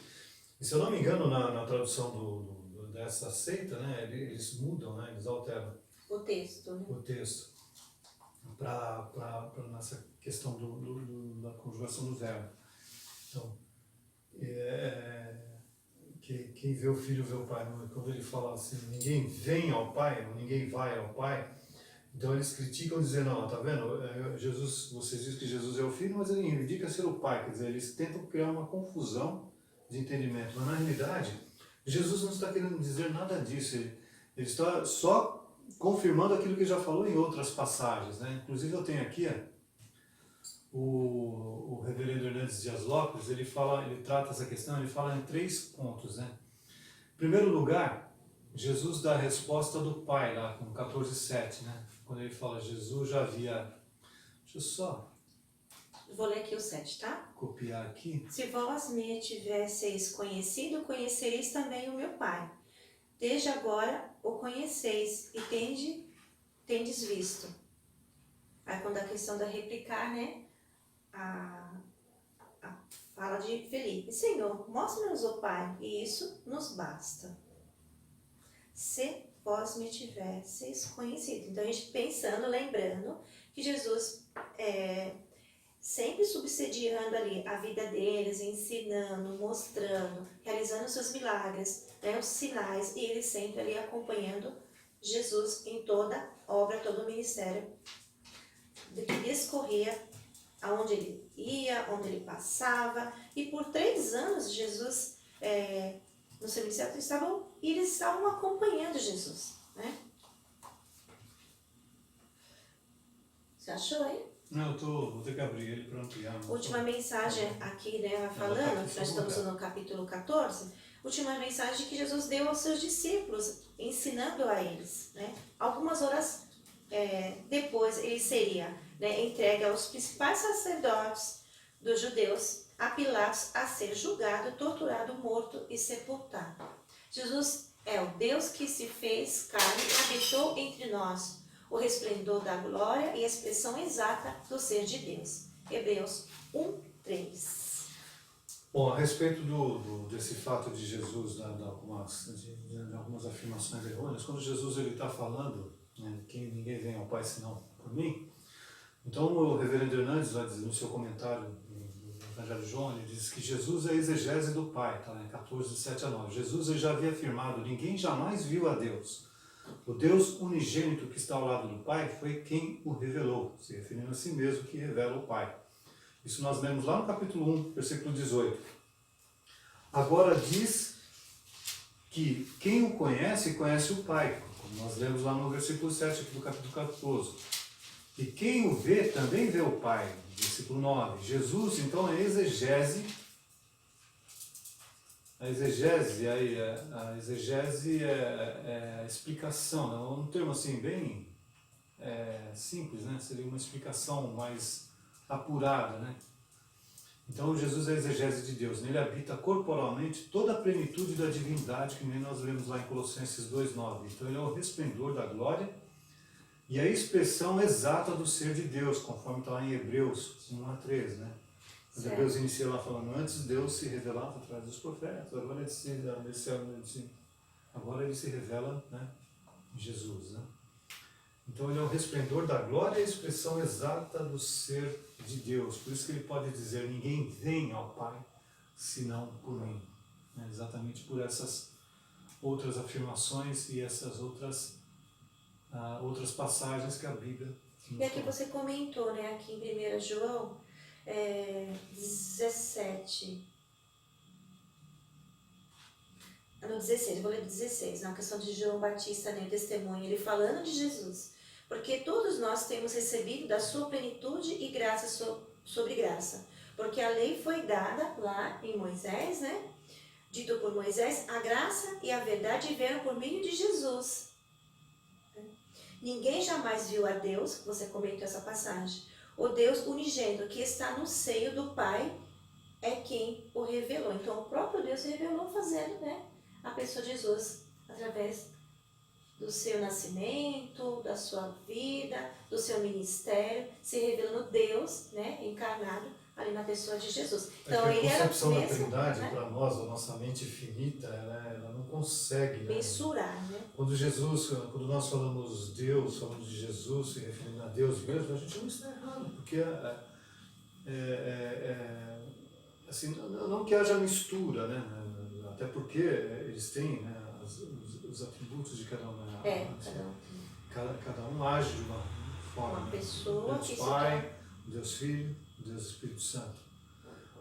e se eu não me engano na tradução dessa seita, né? Eles mudam, né? Eles alteram O texto, né? o texto para nessa questão da conjugação do verbo. Então, quem vê o Filho vê o Pai. Quando ele fala assim, ninguém vem ao Pai, ou ninguém vai ao Pai, então eles criticam dizendo, não, tá vendo, Jesus, vocês dizem que Jesus é o Filho, mas ele reivindica ser o Pai, quer dizer, eles tentam criar uma confusão de entendimento, mas na realidade, Jesus não está querendo dizer nada disso, ele está só confirmando aquilo que ele já falou em outras passagens, né? Inclusive eu tenho aqui o reverendo Hernandes Dias Lopes, ele trata essa questão, ele fala em 3 pontos, né? Em primeiro lugar, Jesus dá a resposta do Pai, lá com 14:7, né? Quando ele fala, Jesus já havia... Deixa eu só... Vou ler aqui o 7, tá? Copiar aqui. Se vós me tivesseis conhecido, conhecereis também o meu Pai. Desde agora o conheceis e tendes visto. Aí quando a questão da replicar, né? A fala de Felipe. Senhor, mostra-nos o Pai, e isso nos basta. Se vós me tivesseis conhecido. Então a gente pensando, lembrando que Jesus sempre subsidiando ali a vida deles, ensinando, mostrando, realizando seus milagres, né, os sinais, e eles sempre ali acompanhando Jesus em toda a obra, todo o ministério que discorria, aonde ele ia, onde ele passava, e por 3 anos Jesus, no seu ministério, eles estavam acompanhando Jesus, né? Você achou aí? Não, vou ter que abrir ele para ampliar. Última mensagem aqui, né, falando, nós estamos no capítulo 14, última mensagem que Jesus deu aos seus discípulos, ensinando a eles, né? Algumas horas depois ele seria, né, entregue aos principais sacerdotes dos judeus, a Pilatos, a ser julgado, torturado, morto e sepultado. Jesus é o Deus que se fez carne e habitou entre nós, o resplendor da glória e a expressão exata do ser de Deus. Hebreus 1:3. Bom, a respeito desse fato de Jesus, de algumas afirmações errôneas, quando Jesus está falando, né, que ninguém vem ao Pai senão por mim, então o reverendo Hernandes, no seu comentário no Evangelho de João, ele diz que Jesus é a exegese do Pai, tá, né, 14:7-9. Jesus já havia afirmado, ninguém jamais viu a Deus. O Deus unigênito que está ao lado do Pai foi quem o revelou, se referindo a si mesmo que revela o Pai. Isso nós lemos lá no capítulo 1, versículo 18. Agora diz que quem o conhece, conhece o Pai, como nós lemos lá no versículo 7 aqui do capítulo 14. E quem o vê, também vê o Pai, versículo 9. Jesus, então, é exegese. A exegese é a explicação, né? Um termo assim bem simples, né? Seria uma explicação mais apurada, né? Então Jesus é a exegese de Deus, nele habita corporalmente toda a plenitude da divindade, que nem nós lemos lá em Colossenses 2:9. Então ele é o resplendor da glória e a expressão exata do ser de Deus, conforme está lá em Hebreus 1:3, né? Os Hebreus inicia lá falando, antes Deus se revelava através dos profetas, agora ele se revela, né, em Jesus, né? Então ele é o resplendor da glória e a expressão exata do ser de Deus. Por isso que ele pode dizer, ninguém vem ao Pai senão por mim. É exatamente por essas outras afirmações e essas outras passagens que a Bíblia nos E aqui fala. você comentou, né, aqui em 1 João 17. No 16, eu vou ler 16, na questão de João Batista, né, testemunho, ele falando de Jesus. Porque todos nós temos recebido da sua plenitude e graça sobre graça. Porque a lei foi dada lá em Moisés, né? Dito por Moisés, a graça e a verdade vieram por meio de Jesus. Ninguém jamais viu a Deus, você comentou essa passagem. O Deus unigênito que está no seio do Pai é quem o revelou. Então o próprio Deus revelou fazendo, né, a pessoa de Jesus através do seu nascimento, da sua vida, do seu ministério, se revelando Deus, né, encarnado ali na pessoa de Jesus. Então É que ele a era concepção da mesmo, Trindade, né, para nós, a nossa mente finita, ela não consegue, né? mensurar, né? Quando nós falamos Deus, falamos de Jesus, se referindo a Deus mesmo, a gente não está errado, porque assim, não que haja mistura, né? Até porque eles têm, né, os atributos de cada um. Né? Cada um age de uma forma. Uma pessoa Deus que Pai, Deus Filho, Deus Espírito Santo.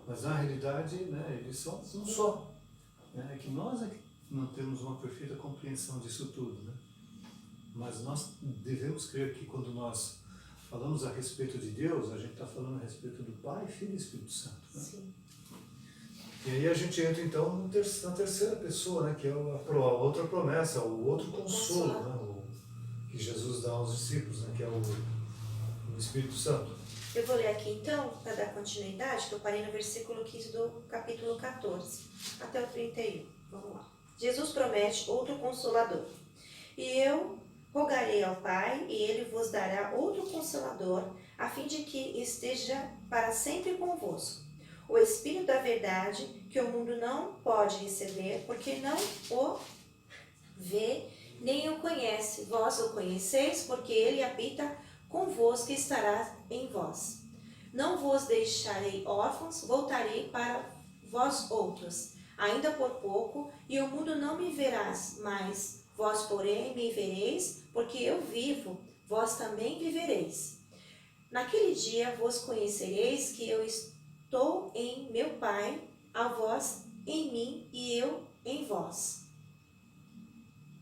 Mas na realidade, né, eles são um só. Né? É que nós não temos uma perfeita compreensão disso tudo. Né? Mas nós devemos crer que quando nós falamos a respeito de Deus, a gente está falando a respeito do Pai, Filho e Espírito Santo. Né? Sim. E aí a gente entra então na terceira pessoa, né, que é a outra promessa, o outro consolo, né, que Jesus dá aos discípulos, né, que é o Espírito Santo. Eu vou ler aqui então, para dar continuidade, que eu parei no versículo 15 do capítulo 14, até o 31. Vamos lá. Jesus promete outro Consolador. E eu rogarei ao Pai, e Ele vos dará outro Consolador, a fim de que esteja para sempre convosco. O Espírito da verdade, que o mundo não pode receber, porque não o vê, nem o conhece. Vós o conheceis, porque Ele habita convosco e estará em vós. Não vos deixarei órfãos, voltarei para vós outros, ainda por pouco, e o mundo não me verás mais. Vós, porém, me vereis, porque eu vivo, vós também vivereis. Naquele dia vos conhecereis que eu estou em meu Pai, a vós em mim e eu em vós.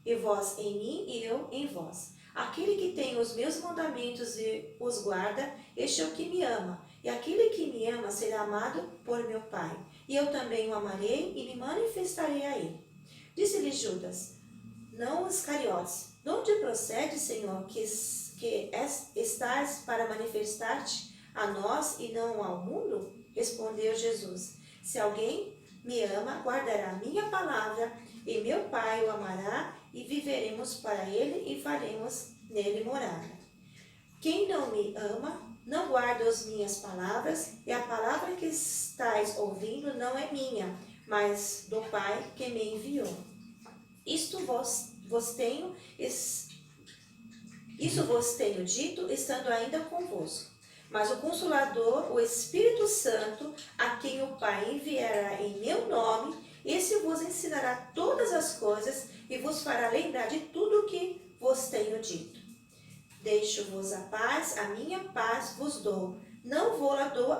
E vós em mim e eu em vós. Aquele que tem os meus mandamentos e os guarda, este é o que me ama. E aquele que me ama será amado por meu Pai. E eu também o amarei e me manifestarei a ele. Disse-lhe Judas, não Iscariotes, de onde procede, Senhor, que estás para manifestar-te a nós e não ao mundo? Respondeu Jesus, se alguém me ama, guardará a minha palavra, e meu Pai o amará, e viveremos para ele e faremos nele morada. Quem não me ama, não guarda as minhas palavras, e a palavra que estáis ouvindo não é minha, mas do Pai que me enviou. Isto vos tenho dito, estando ainda convosco. Mas o Consolador, o Espírito Santo, a quem o Pai enviará em meu nome, esse vos ensinará todas as coisas e vos fará lembrar de tudo o que vos tenho dito. Deixo-vos a paz, a minha paz vos dou. Não vou lá dou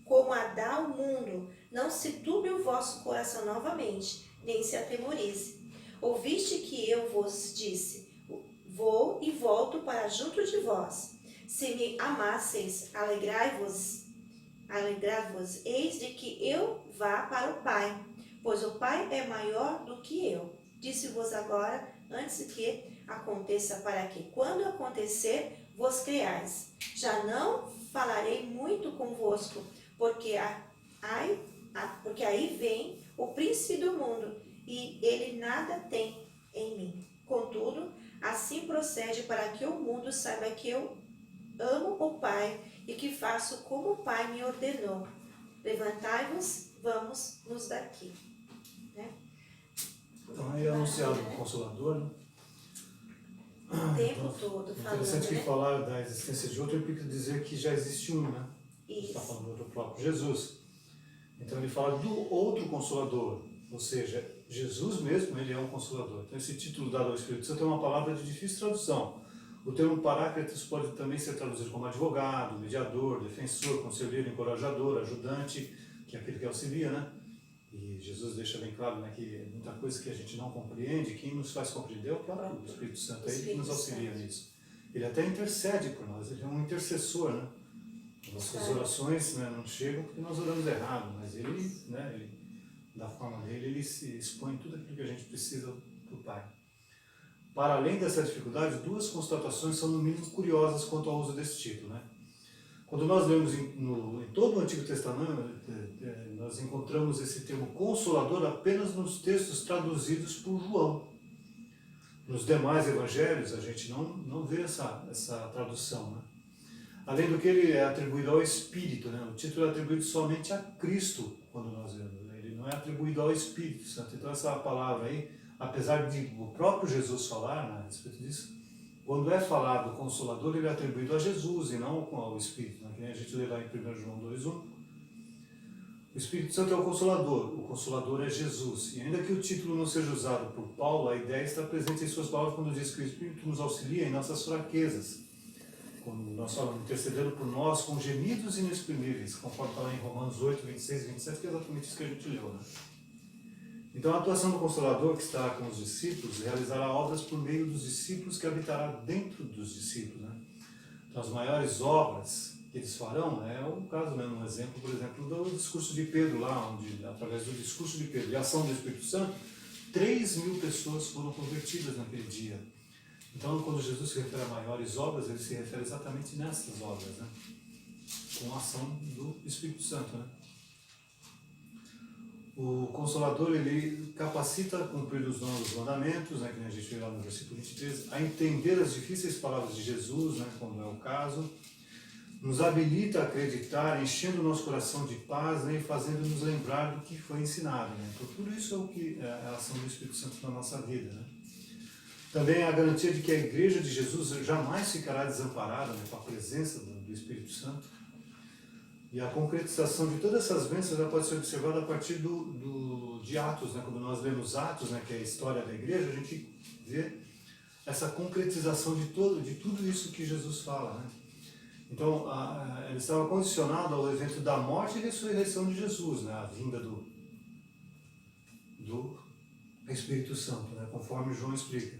como a dá o mundo. Não se turbe o vosso coração novamente, nem se atemorize. Ouviste que eu vos disse, vou e volto para junto de vós. Se me amasseis, alegrai-vos, eis de que eu vá para o Pai, pois o Pai é maior do que eu. Disse-vos agora, antes que aconteça, para que, quando acontecer, vos creais. Já não falarei muito convosco, porque aí vem o príncipe do mundo, e ele nada tem em mim. Contudo, assim procede para que o mundo saiba que eu amo o Pai e que faço como o Pai me ordenou. Levantai-vos, vamos-nos daqui. Né? Então aí é anunciado o Consolador, né? tempo todo falando, Interessante que né? falar da existência de outro implica dizer que já existe um, né? Está Isso. falando do próprio Jesus. Então ele fala do outro Consolador, ou seja, Jesus mesmo, ele é um Consolador. Então esse título dado ao Espírito Santo é uma palavra de difícil tradução. O termo Paráclitos pode também ser traduzido como advogado, mediador, defensor, conselheiro, encorajador, ajudante, que é aquele que auxilia, né? E Jesus deixa bem claro, né, que muita coisa que a gente não compreende, quem nos faz compreender é o próprio Espírito Santo, é ele que nos auxilia nisso. Ele até intercede por nós, ele é um intercessor, né? Nossas orações, né, não chegam porque nós oramos errado, mas ele, né, da forma dele, ele se expõe tudo aquilo que a gente precisa para o Pai. Para além dessa dificuldade, duas constatações são no mínimo curiosas quanto ao uso desse título, né? Quando nós lemos em todo o Antigo Testamento, nós encontramos esse termo Consolador apenas nos textos traduzidos por João. Nos demais evangelhos, a gente não vê essa tradução, né? Além do que ele é atribuído ao Espírito, né? O título é atribuído somente a Cristo, quando nós vemos, né? Ele não é atribuído ao Espírito Santo. Então essa palavra aí, apesar de o próprio Jesus falar, né, a respeito disso, quando é falado Consolador, ele é atribuído a Jesus e não ao Espírito, né? Que nem a gente lê lá em 1 João 2,1. O Espírito Santo é o Consolador é Jesus. E ainda que o título não seja usado por Paulo, a ideia está presente em suas palavras quando diz que o Espírito nos auxilia em nossas fraquezas, quando nós falamos intercedendo por nós com gemidos inexprimíveis, conforme está lá em Romanos 8, 26 e 27, que é exatamente isso que a gente leu, né? Então a atuação do Consolador que está com os discípulos realizará obras por meio dos discípulos que habitará dentro dos discípulos, né? Então as maiores obras que eles farão, é o caso mesmo, um exemplo, por exemplo, do discurso de Pedro lá, onde através do discurso de Pedro e a ação do Espírito Santo, 3.000 pessoas foram convertidas naquele dia. Então quando Jesus se refere a maiores obras, ele se refere exatamente nessas obras, né? Com a ação do Espírito Santo, né? O Consolador, ele capacita a cumprir os novos mandamentos, né, que a gente vê lá no versículo 23, a entender as difíceis palavras de Jesus, né, como é o caso, nos habilita a acreditar, enchendo o nosso coração de paz, né, e fazendo-nos lembrar do que foi ensinado, né. Então tudo isso é o que é a ação do Espírito Santo na nossa vida, né. Também a garantia de que a Igreja de Jesus jamais ficará desamparada, né, com a presença do Espírito Santo. E a concretização de todas essas bênçãos já pode ser observada a partir de Atos, né? Quando nós lemos Atos, né, que é a história da igreja, a gente vê essa concretização de tudo isso que Jesus fala, né? Então, ele estava condicionado ao evento da morte e ressurreição de Jesus, né? A vinda do Espírito Santo, né? Conforme João explica.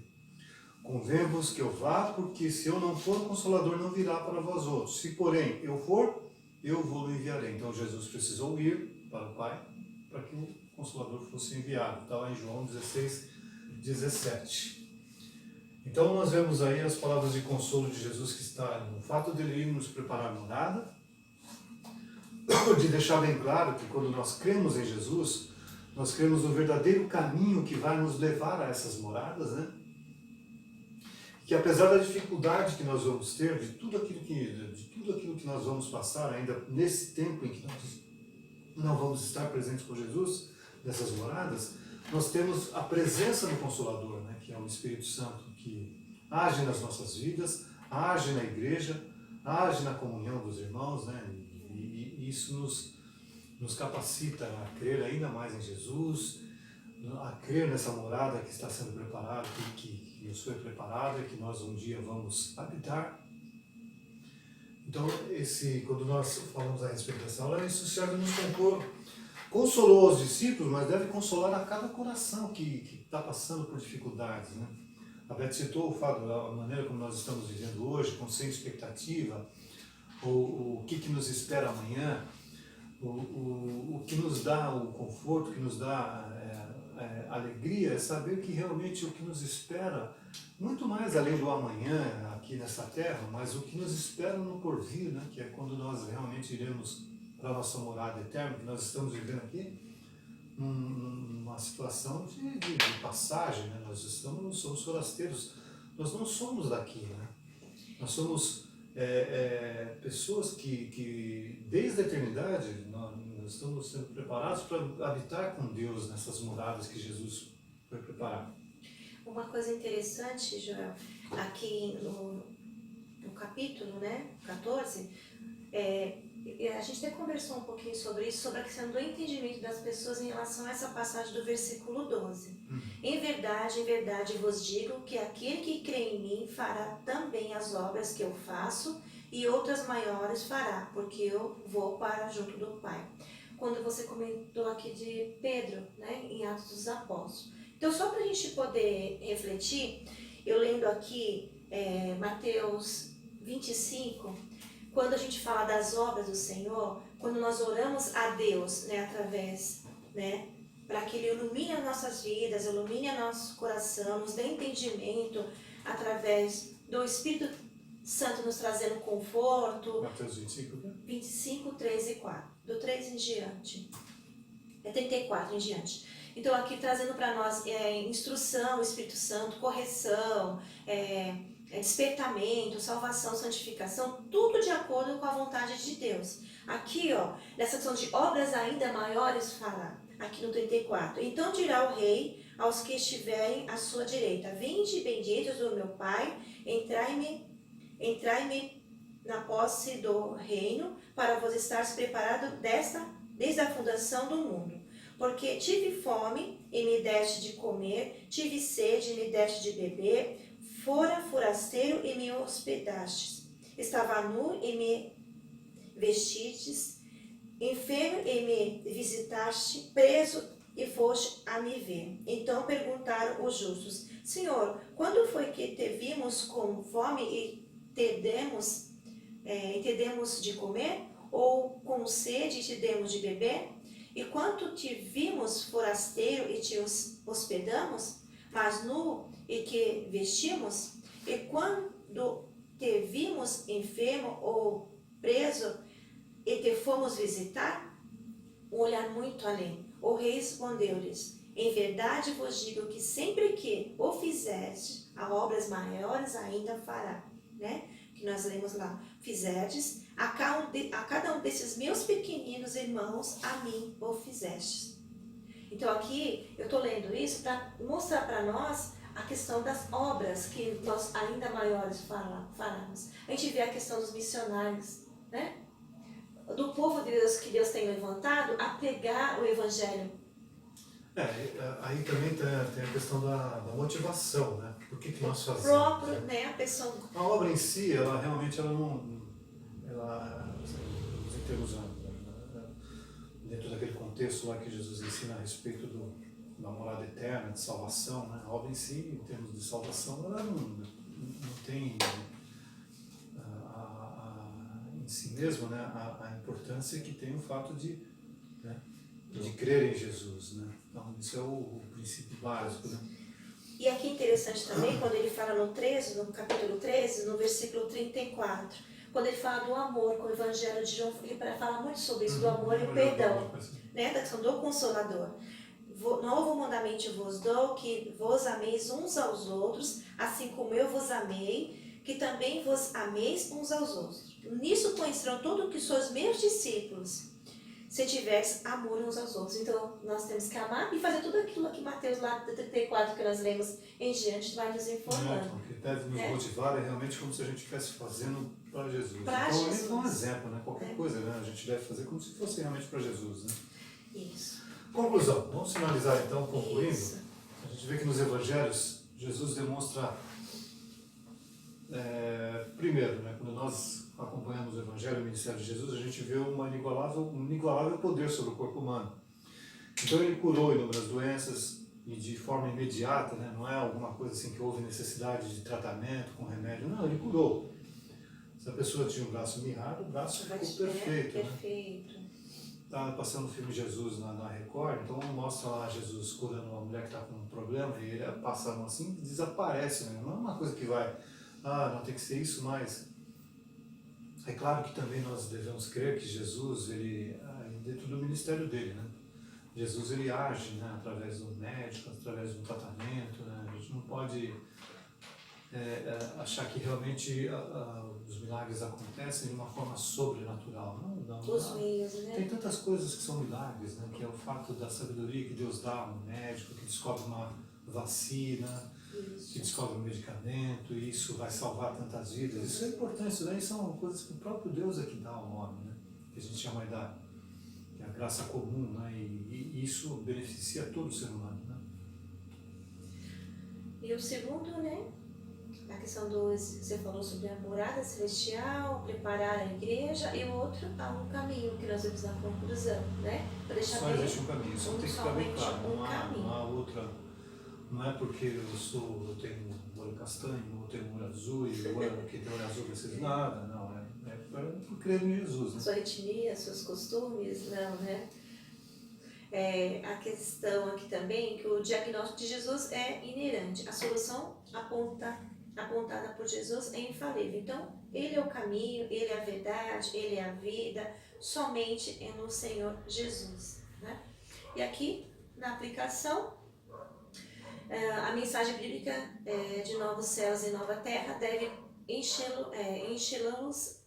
Convém-vos que eu vá, porque se eu não for, o Consolador não virá para vós outros. Se, porém, eu for, eu vou enviarei. Então Jesus precisou ir para o Pai para que o Consolador fosse enviado. Está lá em João 16, 17. Então nós vemos aí as palavras de consolo de Jesus que está no fato dele ir nos preparar morada, de deixar bem claro que quando nós cremos em Jesus, nós cremos no verdadeiro caminho que vai nos levar a essas moradas, né? Que apesar da dificuldade que nós vamos ter, de tudo aquilo que nós vamos passar ainda nesse tempo em que nós não vamos estar presentes com Jesus, nessas moradas, nós temos a presença do Consolador, né, que é o Espírito Santo, que age nas nossas vidas, age na igreja, age na comunhão dos irmãos, né, e isso nos capacita a crer ainda mais em Jesus, a crer nessa morada que está sendo preparada, que nos foi preparada, que nós um dia vamos habitar. Então, quando nós falamos a respeito dessa aula, isso serve nos compor. Consolou os discípulos, mas deve consolar a cada coração que está passando por dificuldades, né? A Beth citou o fato da maneira como nós estamos vivendo hoje, com sem expectativa, o que nos espera amanhã, o que nos dá o conforto, o que nos dá alegria é saber que realmente o que nos espera, muito mais além do amanhã aqui nessa terra, mas o que nos espera no porvir, né? Que é quando nós realmente iremos para a nossa morada eterna, que nós estamos vivendo aqui numa situação de passagem, né? Nós somos forasteiros, nós não somos daqui, né? Nós somos pessoas que desde a eternidade nós estamos sendo preparados para habitar com Deus nessas moradas que Jesus foi preparar. Uma coisa interessante, Joel, aqui no capítulo, né, 14, a gente até conversou um pouquinho sobre isso, sobre a questão do entendimento das pessoas em relação a essa passagem do versículo 12. Em verdade vos digo que aquele que crê em mim fará também as obras que eu faço e outras maiores fará, porque eu vou para junto do Pai. Quando você comentou aqui de Pedro, né, em Atos dos Apóstolos. Então, só para a gente poder refletir, eu lendo aqui Mateus 25, quando a gente fala das obras do Senhor, quando nós oramos a Deus, né, através, né, para que Ele ilumine as nossas vidas, ilumine o nosso coração, nos dê entendimento, através do Espírito Santo nos trazendo conforto. Mateus 25, né? 25, 3 e 4. Do 3 em diante. 34 em diante. Então, aqui trazendo para nós instrução, Espírito Santo, correção, despertamento, salvação, santificação, tudo de acordo com a vontade de Deus. Aqui, ó, nessa questão de obras ainda maiores, fala, aqui no 34. Então dirá o rei aos que estiverem à sua direita: vinde, benditos do meu Pai, entrai-me na posse do reino, para vos estar preparado desde a fundação do mundo. Porque tive fome e me deste de comer, tive sede e me deste de beber, fora forasteiro e me hospedastes, estava nu e me vestistes, enfermo e me visitaste, preso e foste a me ver. Então perguntaram os justos: Senhor, quando foi que te vimos com fome e te demos de comer, ou com sede e te demos de beber? E quando te vimos forasteiro e te hospedamos, mas nu e que vestimos? E quando te vimos enfermo ou preso e te fomos visitar? Um olhar muito além. O rei respondeu-lhes: em verdade vos digo que sempre que o fizeste, a obras maiores ainda fará, né? Que nós lemos lá, fizestes, a cada um desses meus pequeninos irmãos, a mim o fizestes. Então aqui eu estou lendo isso para mostrar para nós a questão das obras que nós ainda maiores faremos. A gente vê a questão dos missionários, né? Do povo de Deus que Deus tem levantado a pregar o Evangelho. Aí também tem a questão da motivação, né? Por que nós fazemos? Próprio, né? A pessoa... A obra em si, ela realmente não... em termos, dentro daquele contexto lá que Jesus ensina a respeito da morada eterna, de salvação, né? A obra em si, em termos de salvação, ela não tem em si mesma, né, a importância que tem o fato de crer em Jesus, né? Então, isso é o princípio básico, né? E aqui é interessante também, quando ele fala no capítulo 13, no versículo 34, quando ele fala do amor com o Evangelho de João, ele fala muito sobre isso, do amor e o perdão, né, da questão do Consolador. Novo mandamento vos dou, que vos ameis uns aos outros, assim como eu vos amei, que também vos ameis uns aos outros. Nisso conhecerão todo que sois meus discípulos, se tiveres amor uns aos outros. Então, nós temos que amar e fazer tudo aquilo que Mateus lá do 34, que nós lemos em diante, vai nos informando. O que deve nos motivar é realmente como se a gente estivesse fazendo para Jesus. Pra então, Jesus. É um exemplo, né? Qualquer coisa, né? A gente deve fazer como se fosse realmente para Jesus, né? Isso. Conclusão. Vamos finalizar então, concluindo. Isso. A gente vê que nos evangelhos, Jesus demonstra, primeiro, né? Quando nós acompanhamos o Evangelho e o ministério de Jesus, a gente vê um inigualável poder sobre o corpo humano. Então ele curou inúmeras doenças e de forma imediata, né? Não é alguma coisa assim que houve necessidade de tratamento com remédio, não, ele curou. Se a pessoa tinha um braço mirrado, o braço ficou perfeito. Perfeito. Né? Estava passando o filme Jesus na Record, então mostra lá Jesus curando uma mulher que está com um problema e ele passa a mão assim e desaparece, né? Não é uma coisa que vai, não tem que ser isso, mas é claro que também nós devemos crer que Jesus, ele, dentro do ministério dele, né? Jesus, ele age, né, através do médico, através do tratamento, né? A gente não pode achar que realmente os milagres acontecem de uma forma sobrenatural. Não. Os meios, né? Tem tantas coisas que são milagres, né? Que é o fato da sabedoria que Deus dá a um médico que descobre vacina, que descobre um medicamento, e isso vai salvar tantas vidas. Isso é importante, isso daí são coisas que o próprio Deus é que dá ao homem, né? Que a gente chama que é a graça comum, né? E isso beneficia todo ser humano, né? E o segundo, né? A questão você falou sobre a morada celestial, preparar a igreja, e o outro, há um caminho que nós vemos na conclusão, né? Para deixar Só existe um caminho, isso tem que ficar bem claro. Não há outra. Não é porque eu tenho um olho castanho, ou tenho um olho azul, e o olho que tem olho azul vai ser nada, não. É por crer em Jesus, né? Sua etnia, seus costumes, não, né? A questão aqui também, que o diagnóstico de Jesus é inerente. A solução apontada por Jesus é infalível. Então, Ele é o caminho, Ele é a verdade, Ele é a vida, somente é no Senhor Jesus, né? E aqui, na aplicação, a mensagem bíblica de novos céus e nova terra deve encher-nos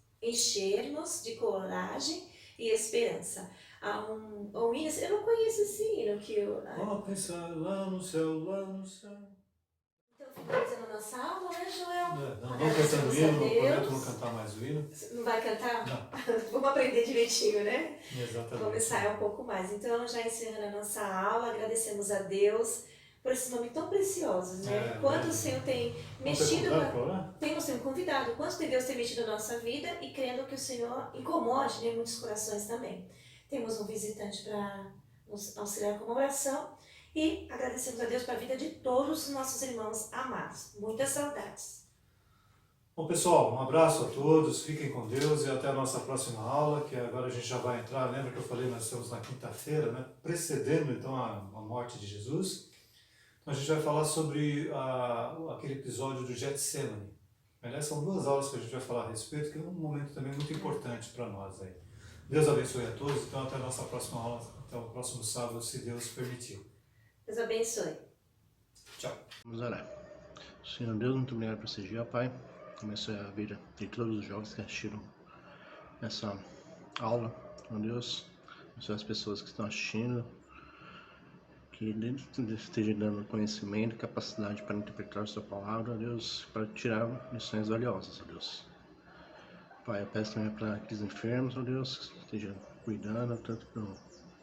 de coragem e esperança. Há um hino, eu não conheço esse hino que eu... Pensar lá no céu, lá no céu. Então, finalizando a nossa aula, né, Joel? Não cantando o hino, não prometo não cantar mais o hino. Não vai cantar? Não. Vamos aprender direitinho, né? Exatamente. Vamos ensaiar um pouco mais. Então, já encerrando a nossa aula, agradecemos a Deus por esses momentos tão preciosos, né? Quanto o Senhor tem mexido... Temos um convidado. Quanto Deus tem mexido na nossa vida e crendo que o Senhor incomode, né, muitos corações também. Temos um visitante para nos auxiliar com uma oração e agradecemos a Deus pela vida de todos os nossos irmãos amados. Muitas saudades. Bom, pessoal, um abraço a todos, fiquem com Deus e até a nossa próxima aula, que agora a gente já vai entrar. Lembra que eu falei, nós estamos na quinta-feira, né? Precedendo então a morte de Jesus. Então a gente vai falar sobre aquele episódio do Getsemane. Aliás, são 2 aulas que a gente vai falar a respeito, que é um momento também muito importante para nós aí. Deus abençoe a todos, então até a nossa próxima aula, até o próximo sábado, se Deus permitir. Deus abençoe. Tchau. Vamos orar. Senhor Deus, muito obrigado por esse dia, Pai. Abençoe a vida de todos os jovens que assistiram essa aula, meu Deus. Abençoe as pessoas que estão assistindo, que esteja dando conhecimento e capacidade para interpretar a sua palavra, Deus, para tirar lições valiosas, Deus. Pai, eu peço também para aqueles enfermos, ó Deus, que esteja cuidando tanto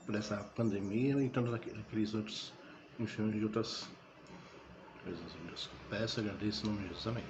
por essa pandemia e tanto aqueles outros enfermos de outras coisas, ó Deus. Peço e agradeço em nome de Jesus. Amém.